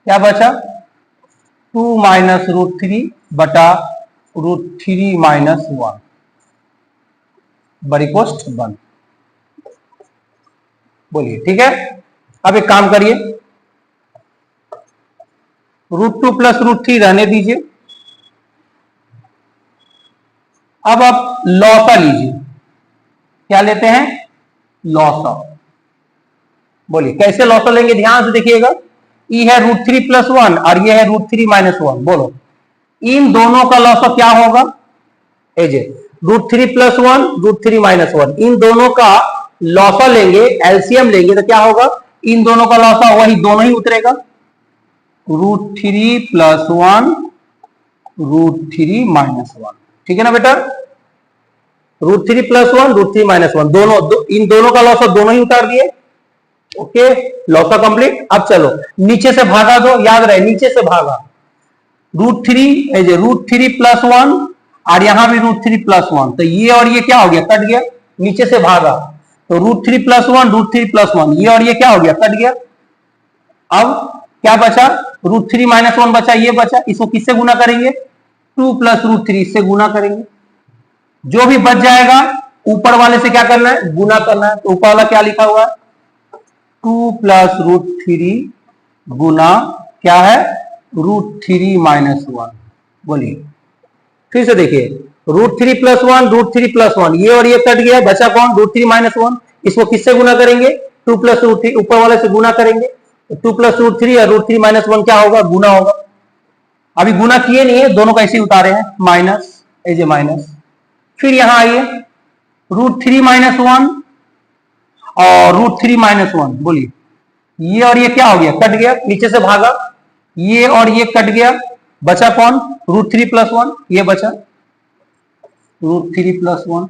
क्या बचा 2 माइनस √3 बटा √3 माइनस 1 बड़ी कोष्ठ बंद। बोलिए ठीक है। अब एक काम करिए, √2 प्लस √3 रहने दीजिए। अब आप लौसा लीजिए, क्या लेते हैं लौसा। बोलिए कैसे लौसा लेंगे, ध्यान से देखिएगा, ई है √3 प्लस 1 और ये है √3 माइनस 1, बोलो इन दोनों का लौसा क्या होगा, एजे √3 प्लस 1 √3 माइनस 1, इन दोनों का लौसा लेंगे, एलसीएम लेंगे, तो क्या होगा, इन दोनों का लौसा वही दोनों ही उतरेगा, √3 प्लस 1 √3 माइनस 1, ठीक है ना बेटा, √3 प्लस 1 √3 माइनस 1 दोनों इन दोनों का लौसा दोनों ही उतार दिए। ओके, लौसा कंप्लीट। अब चलो नीचे से भागा दो, याद रहे नीचे से भागा, √3 प्लस 1 और यहां भी √3 प्लस 1, तो ये और ये क्या हो गया कट गया, नीचे से भागा, तो √3 प्लस 1 √3 प्लस 1, ये और ये क्या हो गया कट गया। अब क्या बचा, √3 माइनस 1 बचा, ये बचा, इसको किससे गुना करेंगे 2 प्लस √3 इससे गुना करेंगे, जो भी बच जाएगा ऊपर वाले से क्या करना है गुना करना है, तो ऊपर वाला क्या लिखा हुआ है 2 प्लस √3 गुना क्या है √3 माइनस 1। बोलिए फिर से देखिए, √3 प्लस 1 √3 प्लस 1, ये और ये कट गया, बचा कौन √3 माइनस 1, इसको किससे गुना करेंगे 2 प्लस √3 ऊपर वाले से गुना करेंगे, तो 2 प्लस √3 और √3 माइनस 1 क्या होगा गुना होगा। अभी गुना किए नहीं है, दोनों कैसे उतारे हैं माइनस, एजे माइनस, फिर यहां आइए √3 माइनस 1 और √3 माइनस 1, बोलिए ये और ये क्या हो गया कट गया, नीचे से भागा, ये और ये कट गया, बचा कौन √3 प्लस 1, ये बचा √3 प्लस 1,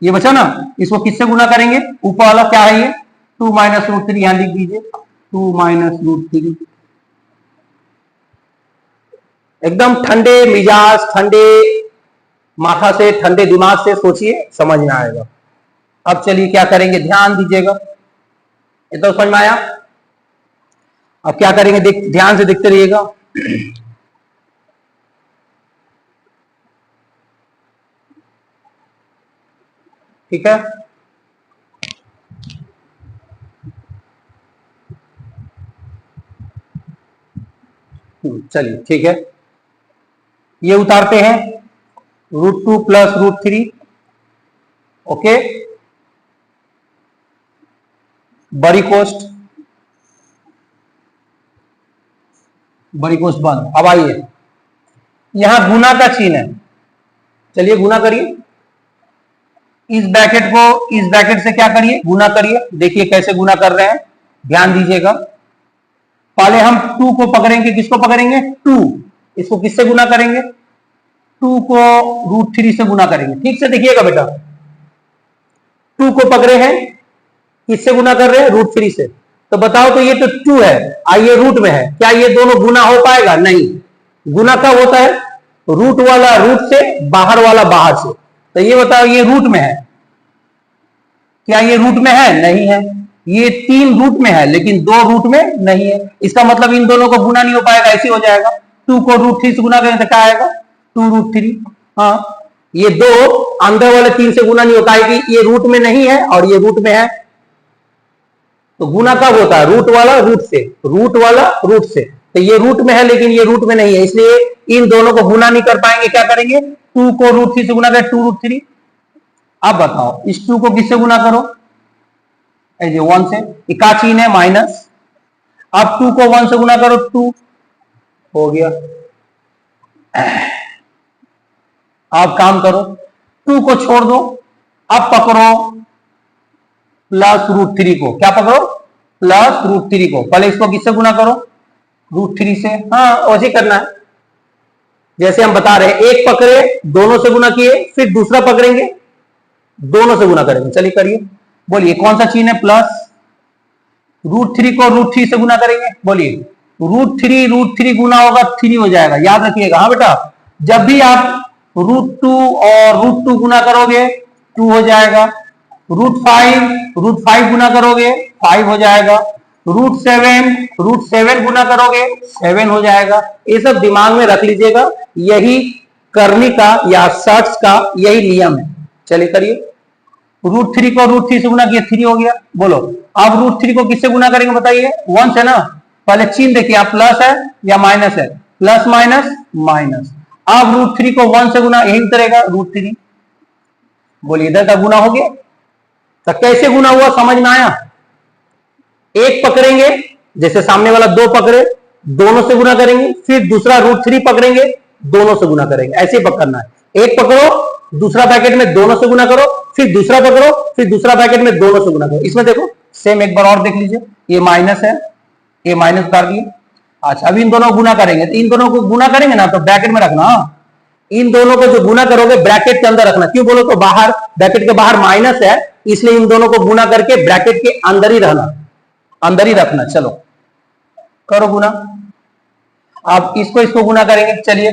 ये बचा ना, इसको किससे गुना करेंगे ऊपर वाला क्या है ये 2 माइनस √3, यहां लिख दीजिए 2 माइनस √3। एकदम ठंडे मिजाज, ठंडे माथा से, ठंडे दिमाग से सोचिए, समझ में आएगा। अब चलिए क्या करेंगे, ध्यान दीजिएगा, ये तो समझ में आया। अब क्या करेंगे, ध्यान से देखते रहिएगा। ठीक है, चलिए ठीक है, ये उतारते हैं √2 प्लस √3, ओके, बड़ी कोष्ठ बंद। अब आइए यहां गुना का चिन्ह है, चलिए गुना करिए, इस ब्रैकेट को इस ब्रैकेट से क्या करिए गुना करिए, देखिए कैसे गुना कर रहे हैं, ध्यान दीजिएगा। पहले हम 2 को पकड़ेंगे, किसको पकड़ेंगे 2, इसको किससे गुना करेंगे 2 को √3 से गुना करेंगे, ठीक से देखिएगा बेटा, 2 को पकड़े हैं, किससे गुना कर रहे हैं √3 से, तो बताओ तो ये तो 2 है, आइए रूट में है, क्या ये दोनों गुना हो पाएगा, नहीं, गुना कब होता है रूट वाला रूट से, बाहर वाला बाहर से, तो ये बताओ ये रूट में है, क्या ये रूट में है, नहीं है, ये 3 रूट में है लेकिन 2 रूट में नहीं है, इसका मतलब इन दोनों को गुना नहीं हो पाएगा, ऐसे हो जाएगा, 2 को √3 से गुना करें तो क्या आएगा 2 √3, हाँ, ये दो अंदर वाले 3 से गुना नहीं होता है कि ये रूट में नहीं है और ये रूट में है, तो गुना कब होता है? रूट वाला रूट से, रूट वाला रूट से। तो ये रूट में है लेकिन ये रूट में नहीं है, इसलिए इन दोनों को गुना नहीं कर पाएंगे। क्या करेंगे? 2 को √3 से गुना करें, 2√3। अब बताओ इस 2 को किससे गुना करो? 1 से। इका चीन है माइनस। अब 2 को 1 से गुना करो, 2 हो गया। अब काम करो, 2 को छोड़ दो, अब पकड़ो +√3 को। क्या पकड़ो? +√3 को। पहले इसको किससे गुना करो? √3 से। हाँ, वैसे करना है जैसे हम बता रहे हैं, एक पकड़े दोनों से गुना किए, फिर दूसरा पकड़ेंगे दोनों से गुना करेंगे। चलिए करिए, बोलिए कौन सा चिन्ह है? प्लस। √3 को √3 से गुना करेंगे, बोलिए √3 गुना होगा 3 हो जाएगा, याद रखिएगा। हाँ बेटा, जब भी आप √2 और √2 गुना करोगे 2 हो जाएगा। √5 गुना करोगे 5 हो जाएगा। √7 गुना करोगे 7 हो जाएगा। ये सब दिमाग में रख लीजिएगा, यही करने का या शॉर्ट्स का यही नियम है। चलिए करिए, √3 को √3 से गुना किया 3 हो गया। बोलो अब √3 को किससे गुना करेंगे बताइए? 1 से ना। पहले चिन्ह देखिए, आप प्लस है या माइनस है? Plus minus minus. अब √3 को 1 से गुना यही उतरेगा √3। बोलिए इधर का गुना हो गया। तो कैसे गुना हुआ समझ में आया? एक पकड़ेंगे, जैसे सामने वाला 2 पकड़े, दोनों से गुना करेंगे, फिर दूसरा √3 पकड़ेंगे, दोनों से गुना करेंगे। ऐसे ही पकड़ना है। एक पकड़ो, दूसरा ब्रैकेट में दोनों से गुना करो, फिर दूसरा पकड़ो, फिर दूसरा ब्रैकेट में दोनों से गुना करो। इसमें देखो सेम, एक बार और देख लीजिए, ये माइनस है, ये माइनस उतार दिए। अच्छा, अब इन दोनों को गुना करेंगे, तो इन दोनों को गुना करेंगे ना तो ब्रैकेट में रखना। इन दोनों को जो गुना करोगे ब्रैकेट के अंदर रखना। क्यों बोलो तो बाहर, ब्रैकेट के बाहर माइनस है, इसलिए इन दोनों को गुना करके ब्रैकेट के अंदर ही रहना, अंदर ही रखना। चलो करो गुना। अब इसको गुना करेंगे। चलिए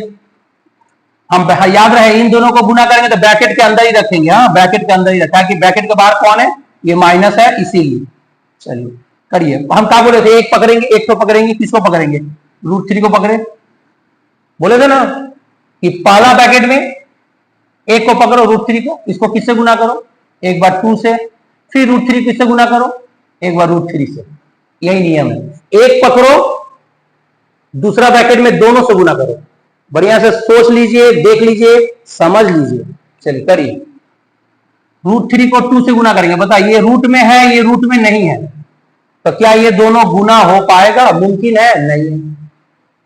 हम याद रहे, इन दोनों को गुना करेंगे तो ब्रैकेट के अंदर ही रखेंगे। हाँ, ब्रैकेट के अंदर ही रखा, कि ब्रैकेट के बाहर कौन है? ये माइनस है, इसीलिए। चलिए करिए। हम क्या बोले थे? एक पकड़ेंगे, एक को पकड़ेंगे, किसको पकड़ेंगे? √3 को पकड़े, बोले थे ना कि पहला ब्रैकेट में एक को पकड़ो √3 को, इसको किससे गुना करो? एक बार 2 से, फिर √3 किससे गुना करो? एक बार √3 से। यही नियम है, एक पकड़ो, दूसरा ब्रैकेट में दोनों से गुना करो। बढ़िया से सोच लीजिए, देख लीजिए, समझ लीजिए। चलिए करिए। √3 को 2 से गुना करेंगे। बताइए, ये रूट में है, ये रूट में नहीं है, तो क्या ये दोनों गुना हो पाएगा? मुमकिन है? नहीं है।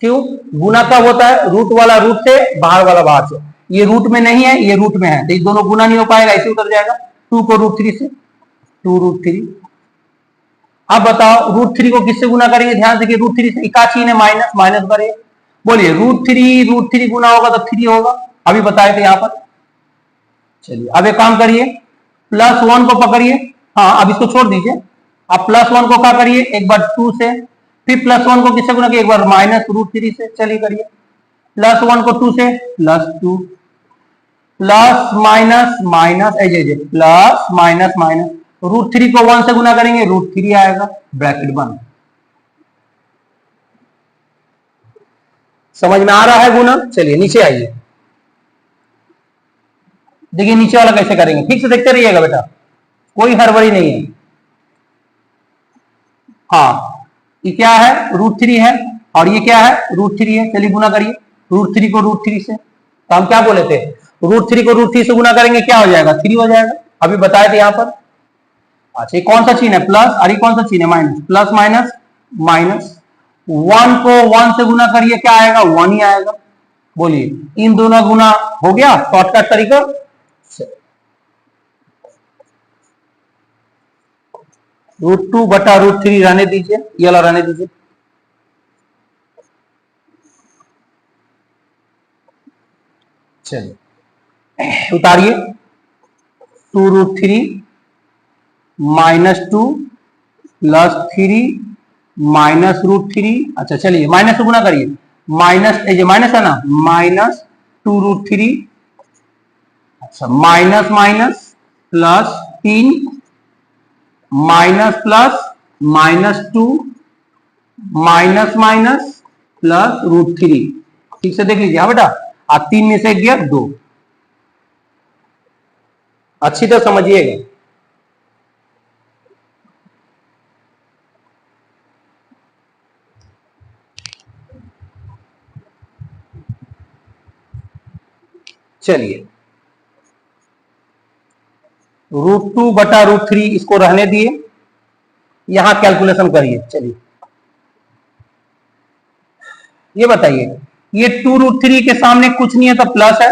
क्यों? गुना कब होता है? रूट वाला रूट से, बाहर वाला बाहर से। ये रूट में नहीं है, ये रूट में है, तो ये दोनों गुना नहीं हो पाएगा, ऐसे उतर जाएगा। 2 को √3 से, 2√3। अब बताओ √3 को किससे गुना करेंगे? ध्यान देखिए, √3 से इका चिन्ह है माइनस, माइनस करें। बोलिए √3 गुना होगा तो 3 होगा, अभी बताए थे यहां पर। चलिए अब एक काम करिए, +1 को पकड़िए। हाँ, अब इसको छोड़ दीजिए। अब +1 को क्या करिए? एक बार 2 से, फिर +1 को किससे गुना किया? एक बार -√3 से। चलिए करिए, +1 को 2 से, +2, plus minus minus, plus minus minus. √3 को 1 से गुना करेंगे, √3 आएगा, ब्रैकेट बंद। समझ में आ रहा है गुना? चलिए नीचे आइए, देखिए नीचे वाला कैसे करेंगे। ठीक से देखते रहिएगा बेटा, कोई हड़बड़ी नहीं है। हाँ, ये क्या है? √3 है, और ये क्या है? √3 है। चलिए गुना करिए, √3 को √3 से। तो हम क्या बोले थे? √3 को √3 से गुना करेंगे, क्या हो जाएगा? 3 हो जाएगा, अभी बताए थे यहां पर। अच्छा, ये कौन सा चिन्ह है? प्लस, और ये कौन सा चिन्ह है? माइनस। Plus minus minus. 1 को 1 से गुना करिए, क्या आएगा? 1 ही आएगा। बोलिए, इन दोनों गुना हो गया, शॉर्टकट तरीका। √2 बटा √3 रहने दीजिए, ये वाला रहने दीजिए। चलिए उतारिए, 2√3 -2 +3 -√3। अच्छा चलिए, माइनस से गुना करिए, माइनस, माइनस है ना, -2√3। अच्छा, minus minus +3 minus plus -2 minus minus +√3। ठीक से देख लीजिए। हाँ बेटा, 3 में से 1 गया 2, अच्छी तरह समझिएगा। चलिए, √2/√3 इसको रहने दिए, यहां कैलकुलेशन करिए। चलिए, ये बताइए, ये 2√3 के सामने कुछ नहीं है तो प्लस है,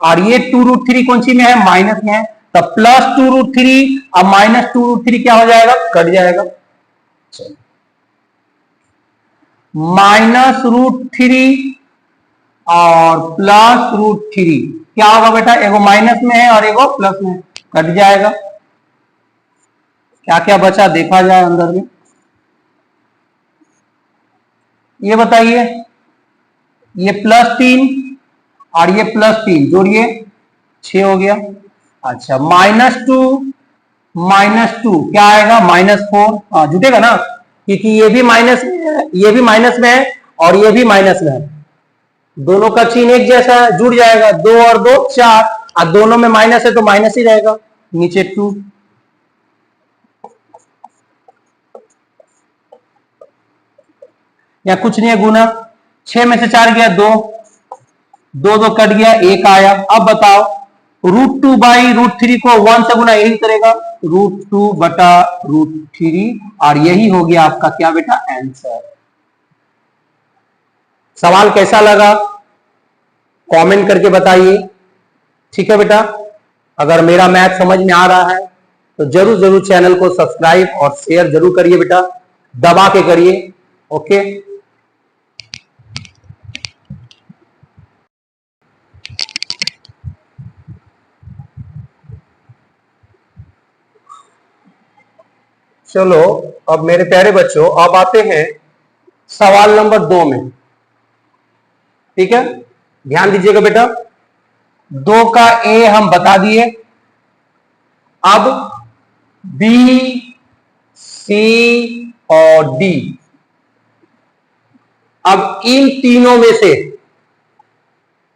और ये 2√3 कौन सी में है, माइनस में है, तो +2√3 और -2√3 क्या हो जाएगा, कट जाएगा। -√3 और +√3 क्या होगा बेटा, एगो माइनस में है और एगो प्लस में है, कट जाएगा। क्या क्या बचा देखा जाए अंदर में, ये बताइए, ये +3 और ये +3 जोड़िए, 6 हो गया। अच्छा, -2 क्या आएगा, -4। हाँ, जुटेगा ना, क्योंकि ये भी माइनस में है, ये भी माइनस में है और ये भी माइनस में है, दोनों का चिन्ह एक जैसा है, जुड़ जाएगा। 2 और 2 4, और दोनों में माइनस है तो माइनस ही रहेगा, नीचे 2। या कुछ नहीं है, गुना 6 में से 4 गया 2, 2 2 कट गया, 1 आया। अब बताओ, √2/√3 को 1 से गुना यही करेगा, √2/√3, और यही हो गया आपका क्या बेटा, आंसर। सवाल कैसा लगा कमेंट करके बताइए, ठीक है बेटा। अगर मेरा मैथ समझ में आ रहा है तो जरूर जरूर चैनल को सब्सक्राइब और शेयर जरूर करिए बेटा, दबा के करिए। ओके, चलो अब मेरे प्यारे बच्चों, अब आते हैं सवाल नंबर 2 में। ठीक है, ध्यान दीजिएगा बेटा, 2 का ए हम बता दिए, अब बी, सी और डी, अब इन तीनों में से,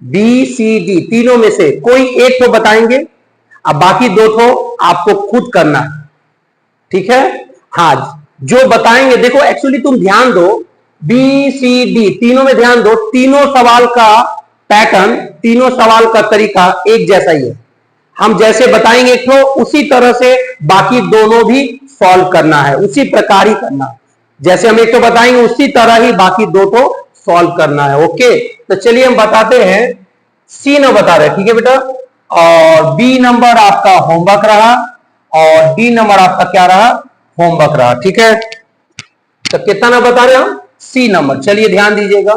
बी सी डी तीनों में से कोई एक तो बताएंगे, अब बाकी 2 तो आपको खुद करना है, ठीक है। हाँ, जो बताएंगे, देखो एक्चुअली तुम ध्यान दो, बी सी डी तीनों में ध्यान दो, तीनों सवाल का पैटर्न, तीनों सवाल का तरीका एक जैसा ही है। हम जैसे बताएंगे एक तो उसी तरह से बाकी दोनों भी सॉल्व करना है, उसी प्रकार ही करना है। जैसे हम एक तो बताएंगे उसी तरह ही बाकी 2 तो सॉल्व करना है। ओके, तो चलिए हम बताते हैं, सी नंबर बता रहे हैं, ठीक है बेटा, और बी नंबर आपका होमवर्क रहा, और डी नंबर आपका क्या रहा, होमवर्क रहा, ठीक है। तो कितना नंबर बता रहे हैं हम, सी नंबर। चलिए ध्यान दीजिएगा,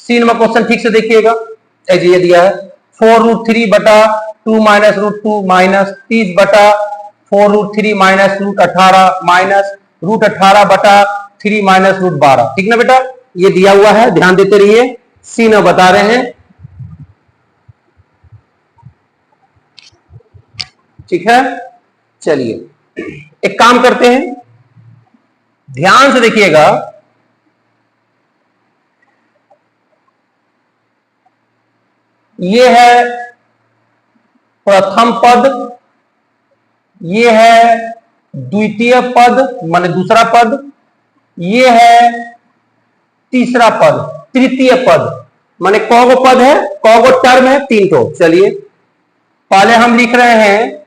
सी नंबर क्वेश्चन ठीक से देखिएगा, ये दिया है 4√3/2 minus √2 minus 30/4√3 minus √18 minus √18/3 minus √12, ठीक ना बेटा, ये दिया हुआ है, ध्यान देते रहिए। सी न बता रहे हैं, ठीक है। चलिए एक काम करते हैं, ध्यान से देखिएगा, ये है प्रथम पद, ये है द्वितीय पद माने दूसरा पद, ये है तीसरा पद, तृतीय पद माने कौगो पद है, कौगो टर्म है, 3 तो। चलिए पहले हम लिख रहे हैं,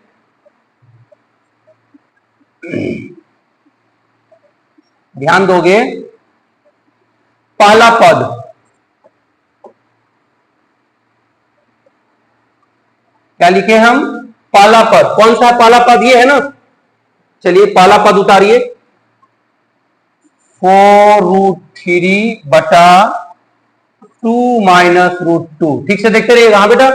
ध्यान दोगे, पहला पद, क्या लिखे हम, पहला पद, कौन सा पहला पद, ये है ना। चलिए पहला पद उतारिए, 4√3/2 माइनस √2, ठीक से देखते रहिएगा। हाँ बेटा,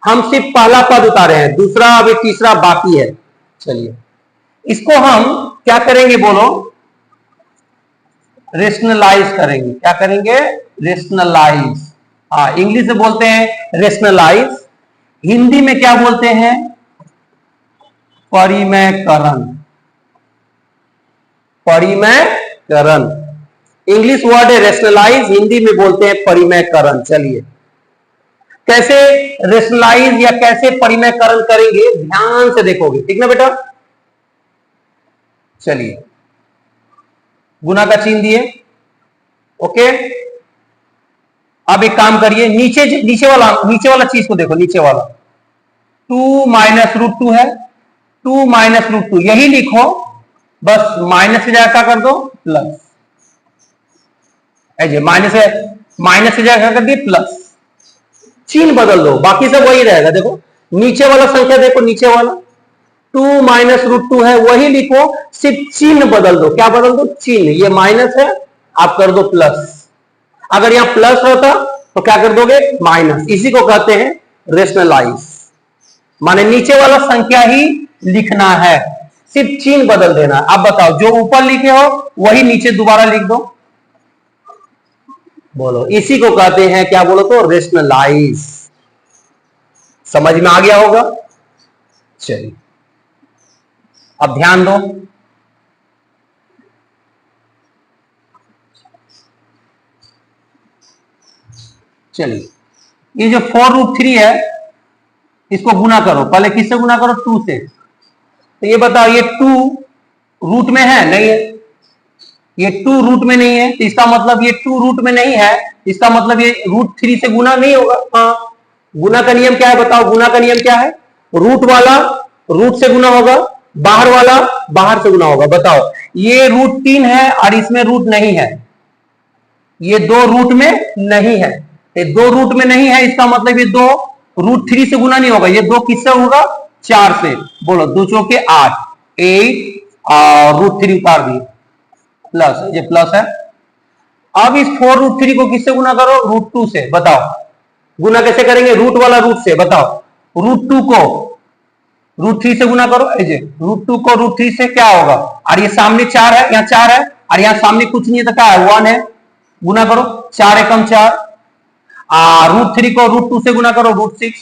हम सिर्फ पहला पद उतारे हैं, दूसरा अभी तीसरा बाकी है। चलिए इसको हम क्या करेंगे बोलो, रेशनलाइज करेंगे। क्या करेंगे, रेशनलाइज। हाँ, इंग्लिश में बोलते हैं रेशनलाइज, हिंदी में क्या बोलते हैं, परिमेयकरण। परिमेयकरण इंग्लिश वर्ड है रेशनलाइज, हिंदी में बोलते हैं परिमेयकरण। चलिए कैसे रेशनलाइज या कैसे परिमयकरण करेंगे, ध्यान से देखोगे, ठीक ना बेटा। चलिए, गुना का चिन्ह दिए, ओके। अब एक काम करिए, नीचे वाला चीज को देखो, नीचे वाला 2 माइनस रूट 2 है, 2 माइनस रूट 2 यही लिखो, बस माइनस से जगह क्या कर दो प्लस, ऐसे माइनस से जगह कर दिए प्लस, चिन्ह बदल दो, बाकी सब वही रहेगा। देखो नीचे वाला संख्या देखो, नीचे वाला 2 माइनस रूट 2 है, वही लिखो, सिर्फ चिन्ह बदल दो। क्या बदल दो? चिन्ह। ये माइनस है, आप कर दो प्लस। अगर यहां प्लस होता तो क्या कर दोगे? माइनस। इसी को कहते हैं रेशनलाइज, माने नीचे वाला संख्या ही लिखना है, सिर्फ चिन्ह बदल देना। अब बताओ, जो ऊपर लिखे हो वही नीचे दोबारा लिख दो। बोलो, इसी को कहते हैं क्या? बोलो तो रेशनलाइज। समझ में आ गया होगा? चलिए, अब ध्यान दो, चलिए ये जो 4√3 है, इसको गुना करो। पहले किससे गुना करो? 2 से। तो ये बताओ, ये 2 रूट में है? नहीं है। ये 2 रूट में नहीं है, तो इसका मतलब ये 2 रूट में नहीं है, इसका मतलब ये √3 से गुना नहीं होगा। हाँ, गुना का नियम क्या है? बताओ, गुना का नियम क्या है? रूट वाला रूट से गुना होगा, बाहर वाला बाहर से गुना होगा। बताओ, ये √3 है और इसमें रूट नहीं है, ये 2 रूट में नहीं है, ये 2 रूट में नहीं है, इसका मतलब ये 2 √3 से गुना नहीं होगा, ये 2 किससे होगा? 4 से। बोलो, 2 चौके 8, 8 और √3 उतार दिए, प्लस, ये प्लस है। अब इस 4√3 को किससे गुना करो? √2 से। बताओ, गुना कैसे करेंगे? रूट वाला रूट से। बताओ, √2 को √3 से गुना करो, ऐसे √2 को √3 से क्या होगा? और ये सामने 4 है, यहाँ 4 है, और यहाँ सामने कुछ नहीं है तो क्या है? 1 है। गुना करो, 4 एकम 4, √3 को √2 से गुना करो, √6।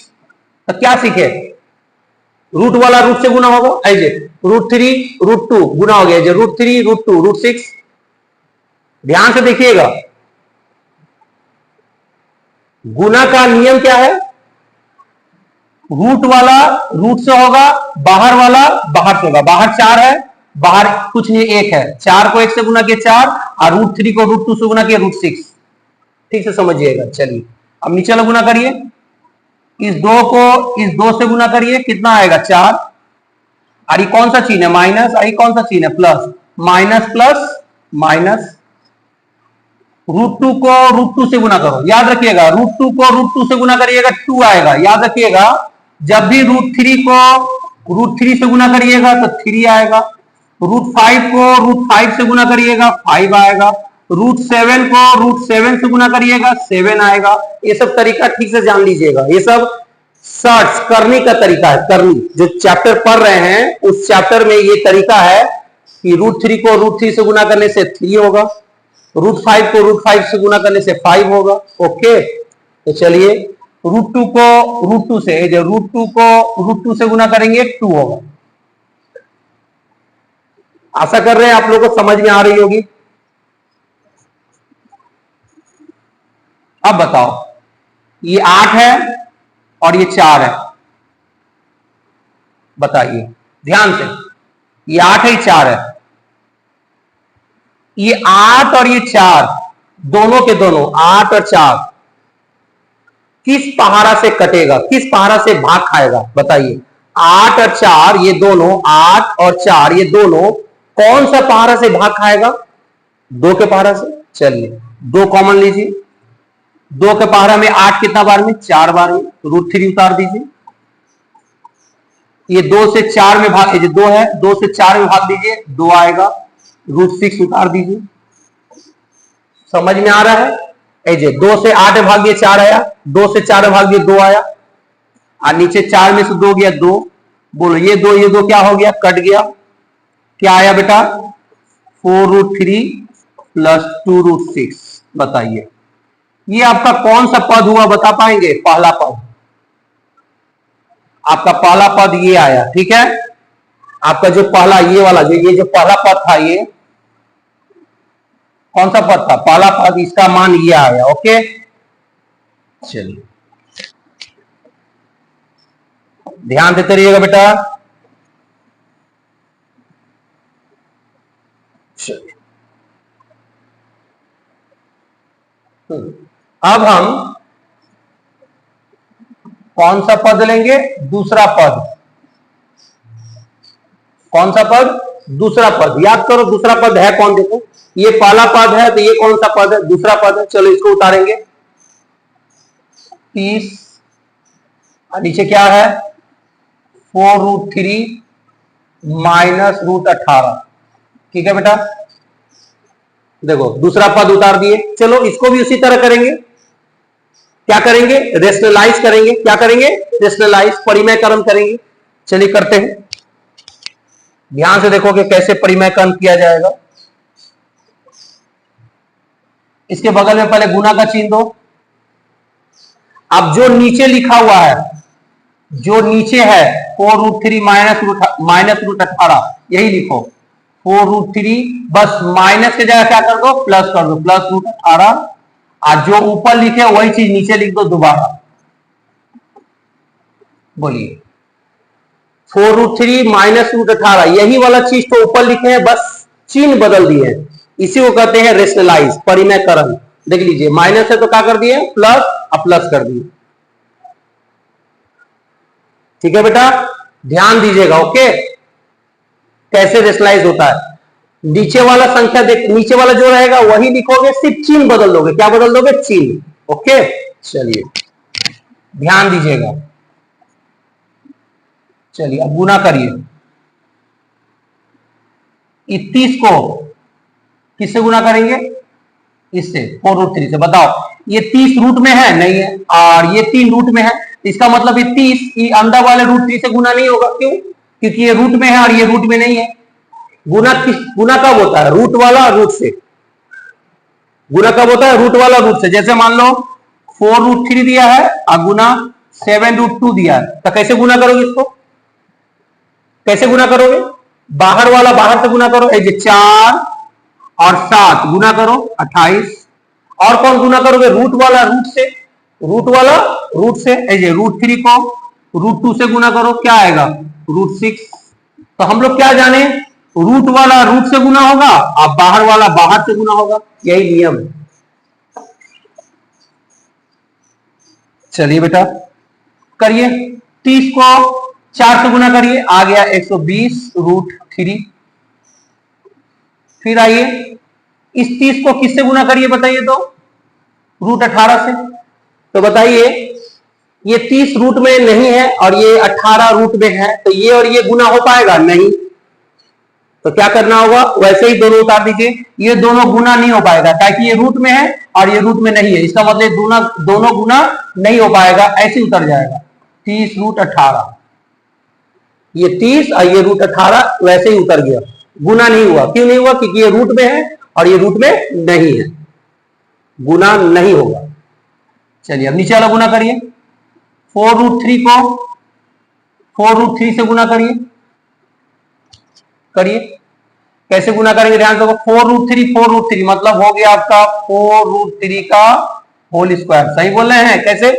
तो क्या सीखे? रूट वाला रूट से गुना होगा, ऐसे √3 √2 गुना हो गया, √3 √2 √6। ध्यान से देखिएगा, गुना का नियम क्या है? रूट वाला रूट से होगा, बाहर वाला बाहर से होगा। बाहर 4 है, बाहर कुछ नहीं, 1 है। 4 को 1 से गुना किया 4, और √3 को √2 से गुना किया √6। ठीक से समझिएगा। चलिए, अब नीचे वाला गुना करिए, इस 2 को इस 2 से गुना करिए, कितना आएगा? 4। और ये कौन सा चिन्ह है? माइनस। और ये कौन सा चिन्ह है? प्लस। Minus plus minus. √2 को √2 से गुना करो, याद रखिएगा, √2 को √2 से गुना करिएगा 2 आएगा। याद रखिएगा, जब भी √3 को √3 से गुना करिएगा तो 3 आएगा। √5 को √5 से गुना करिएगा 5 आएगा। √7 को √7 से गुना करिएगा 7 आएगा। ये सब तरीका ठीक से जान लीजिएगा, ये सब सर्च करने का तरीका है। करनी जो चैप्टर पढ़ रहे हैं उस चैप्टर में ये तरीका है कि √3 को √3 से गुना करने से 3 होगा, √5 को √5 से गुना करने से 5 होगा। ओके, तो चलिए, √2 को √2 से, जो √2 को √2 से गुना करेंगे 2 होगा। आशा कर रहे हैं आप लोगों को समझ में आ रही होगी। अब बताओ, ये 8 है और ये 4 है, बताइए ध्यान से, ये 8 है, 4 है। ये 8 और ये 4 दोनों के दोनों, 8 और 4 किस पहाड़ा से कटेगा? किस पहाड़ा से भाग खाएगा? बताइए, 8 और 4 ये दोनों, 8 और 4 ये दोनों कौन सा पहाड़ा से भाग खाएगा? 2 के पहाड़ा से। चलिए, 2 कॉमन लीजिए, 2 के पहाड़ा में 8 कितना बार में? 4 बार में, √3 उतार दीजिए। ये 2 से 4 में भाग, 2 है, 2 से 4 में भाग दीजिए, 2 आएगा। √6 उतार दीजिए। समझ में आ रहा है? ऐसे 2 से 8 में भाग दिए 4 आया, 2 से 4 में भाग दिए 2 आया, और नीचे 4 में से 2 गया 2। बोलो, ये 2 क्या हो गया? कट गया। क्या आया बेटा? 4√3 प्लस 2√6। बताइए, ये आपका कौन सा पद हुआ? बता पाएंगे? पहला पद, आपका पहला पद ये आया। ठीक है, आपका जो पहला ये वाला ये जो पहला पद था, ये कौन सा पद था? पहला पद, इसका मान ये आया। ओके, चलिए ध्यान देते रहिएगा बेटा। अब हम कौन सा पद लेंगे? दूसरा पद। कौन सा पद? दूसरा पद। याद करो दूसरा पद है कौन? देखो ये पहला पद है, तो ये कौन सा पद है? दूसरा पद है। चलो इसको उतारेंगे। 30 नीचे क्या है? 4√3 माइनस √18। ठीक है बेटा, देखो दूसरा पद उतार दिए। चलो इसको भी उसी तरह करेंगे। क्या करेंगे? रेशनलाइज करेंगे। क्या करेंगे? रेशनलाइज, परिमयकरण करेंगे। चलिए करते हैं। ध्यान से देखो कि कैसे परिमयकरण किया जाएगा। इसके बगल में पहले गुना का चिन्ह दो। अब जो नीचे लिखा हुआ है, जो नीचे है 4√3 माइनस √18, यही लिखो 4√3, बस माइनस की जगह क्या कर दो? प्लस कर दो, प्लस √18। और जो ऊपर लिखे वही चीज नीचे लिख दो दोबारा। बोलिए 4√3 माइनस √18, यही वाला चीज तो ऊपर लिखे हैं, बस चिन्ह बदल दिए हैं। इसी को कहते हैं रेशनलाइज, परिमयकरण। देख लीजिए माइनस है तो क्या कर दिए? प्लस, अब प्लस कर दिए। ठीक है बेटा, ध्यान दीजिएगा। ओके, कैसे रेशनलाइज होता है? नीचे वाला संख्या देख, नीचे वाला जो रहेगा वही लिखोगे, सिर्फ चिन्ह बदल दोगे। क्या बदल दोगे? चिन्ह। ओके, चलिए ध्यान दीजिएगा। चलिए अब गुना करिए। 31 को किससे गुना करेंगे? इससे, 4√3 से। बताओ ये 30 रूट में है? नहीं है। और ये 3 रूट में है, इसका मतलब ये 30 अंदर वाले √3 से गुना नहीं होगा। क्यों? क्योंकि ये रूट में है और ये रूट में नहीं है। गुना कब होता है? रूट वाला रूट से। गुना कब होता है? रूट वाला रूट से। जैसे मान लो 4√3 दिया है और गुना 7√2 दिया है, तो कैसे गुना करोगे इसको? कैसे गुना करोगे? बाहर वाला बाहर से गुना करो। 4 और 7 गुना करो 28। और कौन गुना करोगे? रूट वाला रूट से। रूट वाला रूट से। √3 को √2 से गुना करो, क्या आएगा? √6। तो हम लोग क्या जाने? रूट वाला रूट से गुना होगा और बाहर वाला बाहर से गुना होगा। यही नियम है। चलिए बेटा करिए। 30 को 4 से गुना करिए, आ गया 120√3। फिर आइए इस 30 को किससे गुना करिए बताइए तो? √18 से। तो बताइए ये 30 रूट में नहीं है और ये 18 रूट में है, तो ये और ये गुना हो पाएगा? नहीं। तो क्या करना होगा? वैसे ही दोनों उतार दीजिए। ये दोनों गुना नहीं हो पाएगा, ताकि ये रूट में है और ये रूट में नहीं है। इसका मतलब दोनों गुना नहीं हो पाएगा, ऐसे उतर जाएगा। 30√18, ये 30 और ये √18 वैसे ही उतर गया, गुना नहीं हुआ। क्यों नहीं हुआ? क्योंकि ये रूट में है और ये रूट में नहीं है, गुना नहीं होगा। चलिए अब नीचे वाला गुना करिए। 4√3 को 4√3 से गुना करिए। करिए, कैसे गुना करेंगे? ध्यान दो। 4√3 मतलब हो गया आपका 4√3 का होल स्क्वायर। सही बोल रहे हैं? कैसे?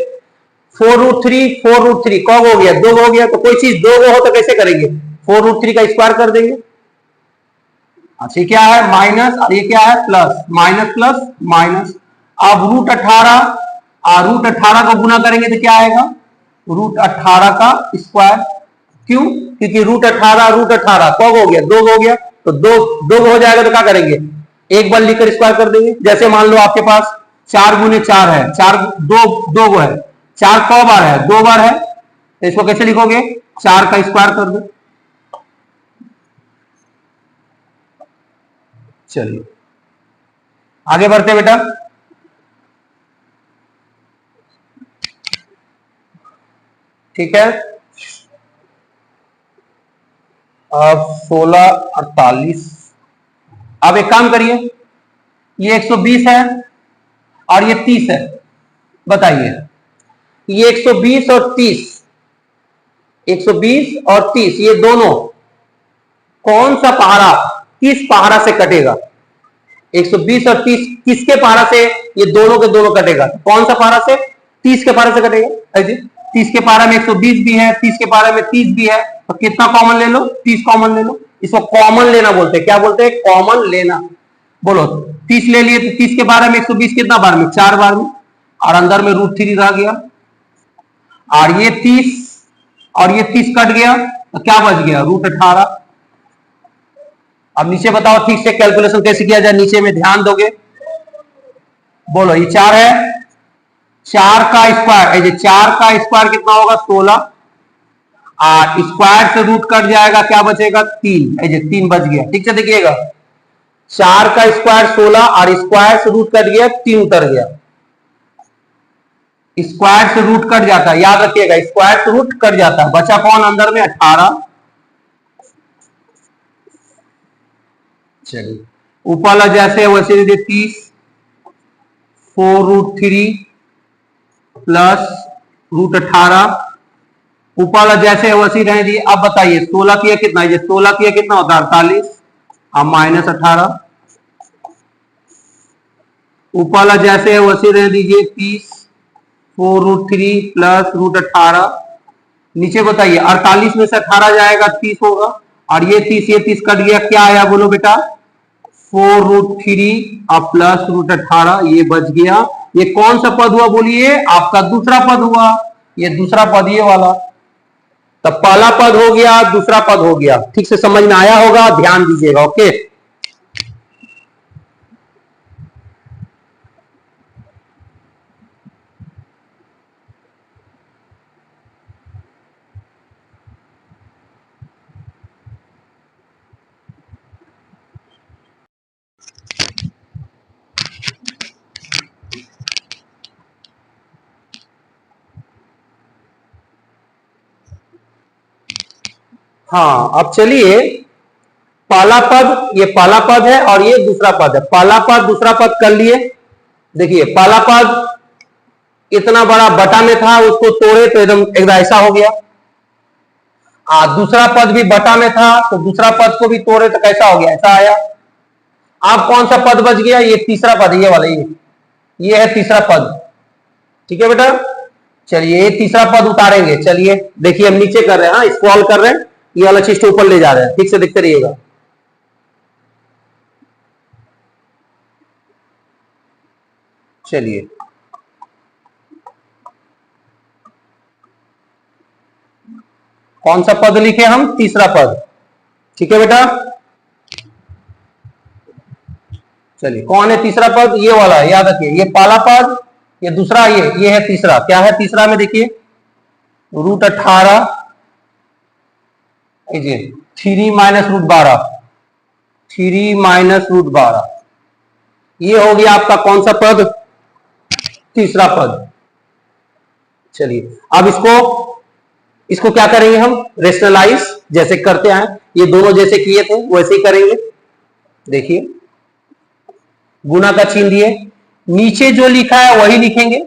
4√3 कब हो गया? 2 हो गया। तो कोई चीज 2 हो तो कैसे करेंगे? 4√3 का स्क्वायर कर देंगे। अच्छा क्या है? माइनस, और ये क्या है? प्लस। Minus plus minus. अब √18 और √18 को गुना करेंगे तो क्या आएगा? √18 का स्क्वायर। क्यों? क्योंकि √18 कब हो गया? 2 हो गया। तो 2 हो जाएगा तो क्या करेंगे? एक बार लिखकर स्क्वायर कर देंगे। जैसे मान लो आपके पास 4 गुने 4 है, 4 दो है, 4 कौ बार है? 2 बार है। तो इसको कैसे लिखोगे? 4 का स्क्वायर कर दो। चलिए आगे बढ़ते बेटा। ठीक है, अब 1648। अब एक काम करिए, ये 120 है और ये 30 है। बताइए ये 120 और 30, 120 और 30 ये दोनों कौन सा पहाड़ा किस पहाड़ा से कटेगा? 120 और 30 किसके पहाड़ा से ये दोनों के दोनों कटेगा? कौन सा पहाड़ा से? 30 के पहाड़ा से कटेगा। ऐसे 30 के पारा में 120 भी है, 30 के पारा में 30 भी है, तो कितना कॉमन ले लो? 30 कॉमन ले लो। इसको कॉमन लेना बोलते हैं। क्या बोलते हैं? कॉमन लेना। बोलो 30 ले लिए तो 30 के बारे में 120 कितना बार में? 4 बार में, और अंदर में √3 रह गया, और ये 30 और ये 30 कट गया तो क्या बच गया? √18। अब नीचे बताओ ठीक से कैलकुलेशन कैसे किया जाए, नीचे में ध्यान दोगे? बोलो ये 4 है, 4 का स्क्वायर, ये 4 का स्क्वायर कितना होगा? 16, और स्क्वायर से रूट कट जाएगा, क्या बचेगा? 3, ये 3 बच गया। ठीक से देखिएगा, 4 का स्क्वायर 16 और स्क्वायर से रूट कट गया, 3 उतर गया। स्क्वायर से रूट कट जाता है, याद रखिएगा, स्क्वायर से रूट कट जाता है। बचा कौन अंदर में? 18। चलिए ऊपर वाला जैसे वैसे 30, 4√3 प्लस √18, ऊपर वाला जैसे वैसे रहे दी। अब बताइए 16 किया कितना? ये 16 किया कितना होता है? 48, अब -18। ऊपर वाला जैसे वैसे रह दीजिए 30, 4√3 प्लस √18। नीचे बताइए 48 में से 18 जाएगा, 30 होगा, और ये 30 कट गया, क्या आया बोलो बेटा? 4√3 और प्लस √18, ये बच गया। ये कौन सा पद हुआ बोलिए? आपका दूसरा पद हुआ। ये दूसरा पद ये वाला, तब पहला पद हो गया, दूसरा पद हो गया। ठीक से समझ में आया होगा, ध्यान दीजिएगा। ओके, हाँ अब चलिए, पहला पद, ये पहला पद है और ये दूसरा पद है। पहला पद दूसरा पद कर लिए। देखिए पहला पद इतना बड़ा बटा में था, उसको तोड़े तो एकदम ऐसा हो गया। दूसरा पद भी बटा में था, तो दूसरा पद को भी तोड़े तो कैसा हो गया? ऐसा आया। अब कौन सा पद बच गया? ये तीसरा पद, ये वाला, ये है तीसरा पद। ठीक है बेटा, चलिए ये तीसरा पद उतारेंगे। चलिए देखिए हम नीचे कर रहे हैं, हाँ स्क्रॉल कर रहे हैं, ये वाला चीज ऊपर ले जा रहे हैं। ठीक से देखते रहिएगा। चलिए कौन सा पद लिखे हम? तीसरा पद। ठीक है बेटा, चलिए कौन है तीसरा पद? ये वाला, याद रखिए, ये पहला पद, ये दूसरा, ये है तीसरा। क्या है तीसरा में? देखिए √18, 3 माइनस √12, 3 माइनस √12, ये हो गया आपका कौन सा पद? तीसरा पद। चलिए अब इसको क्या करेंगे हम? रेशनलाइज जैसे करते हैं, ये दोनों जैसे किए थे वैसे ही करेंगे। देखिए गुना का चिन्ह दिए, नीचे जो लिखा है वही लिखेंगे।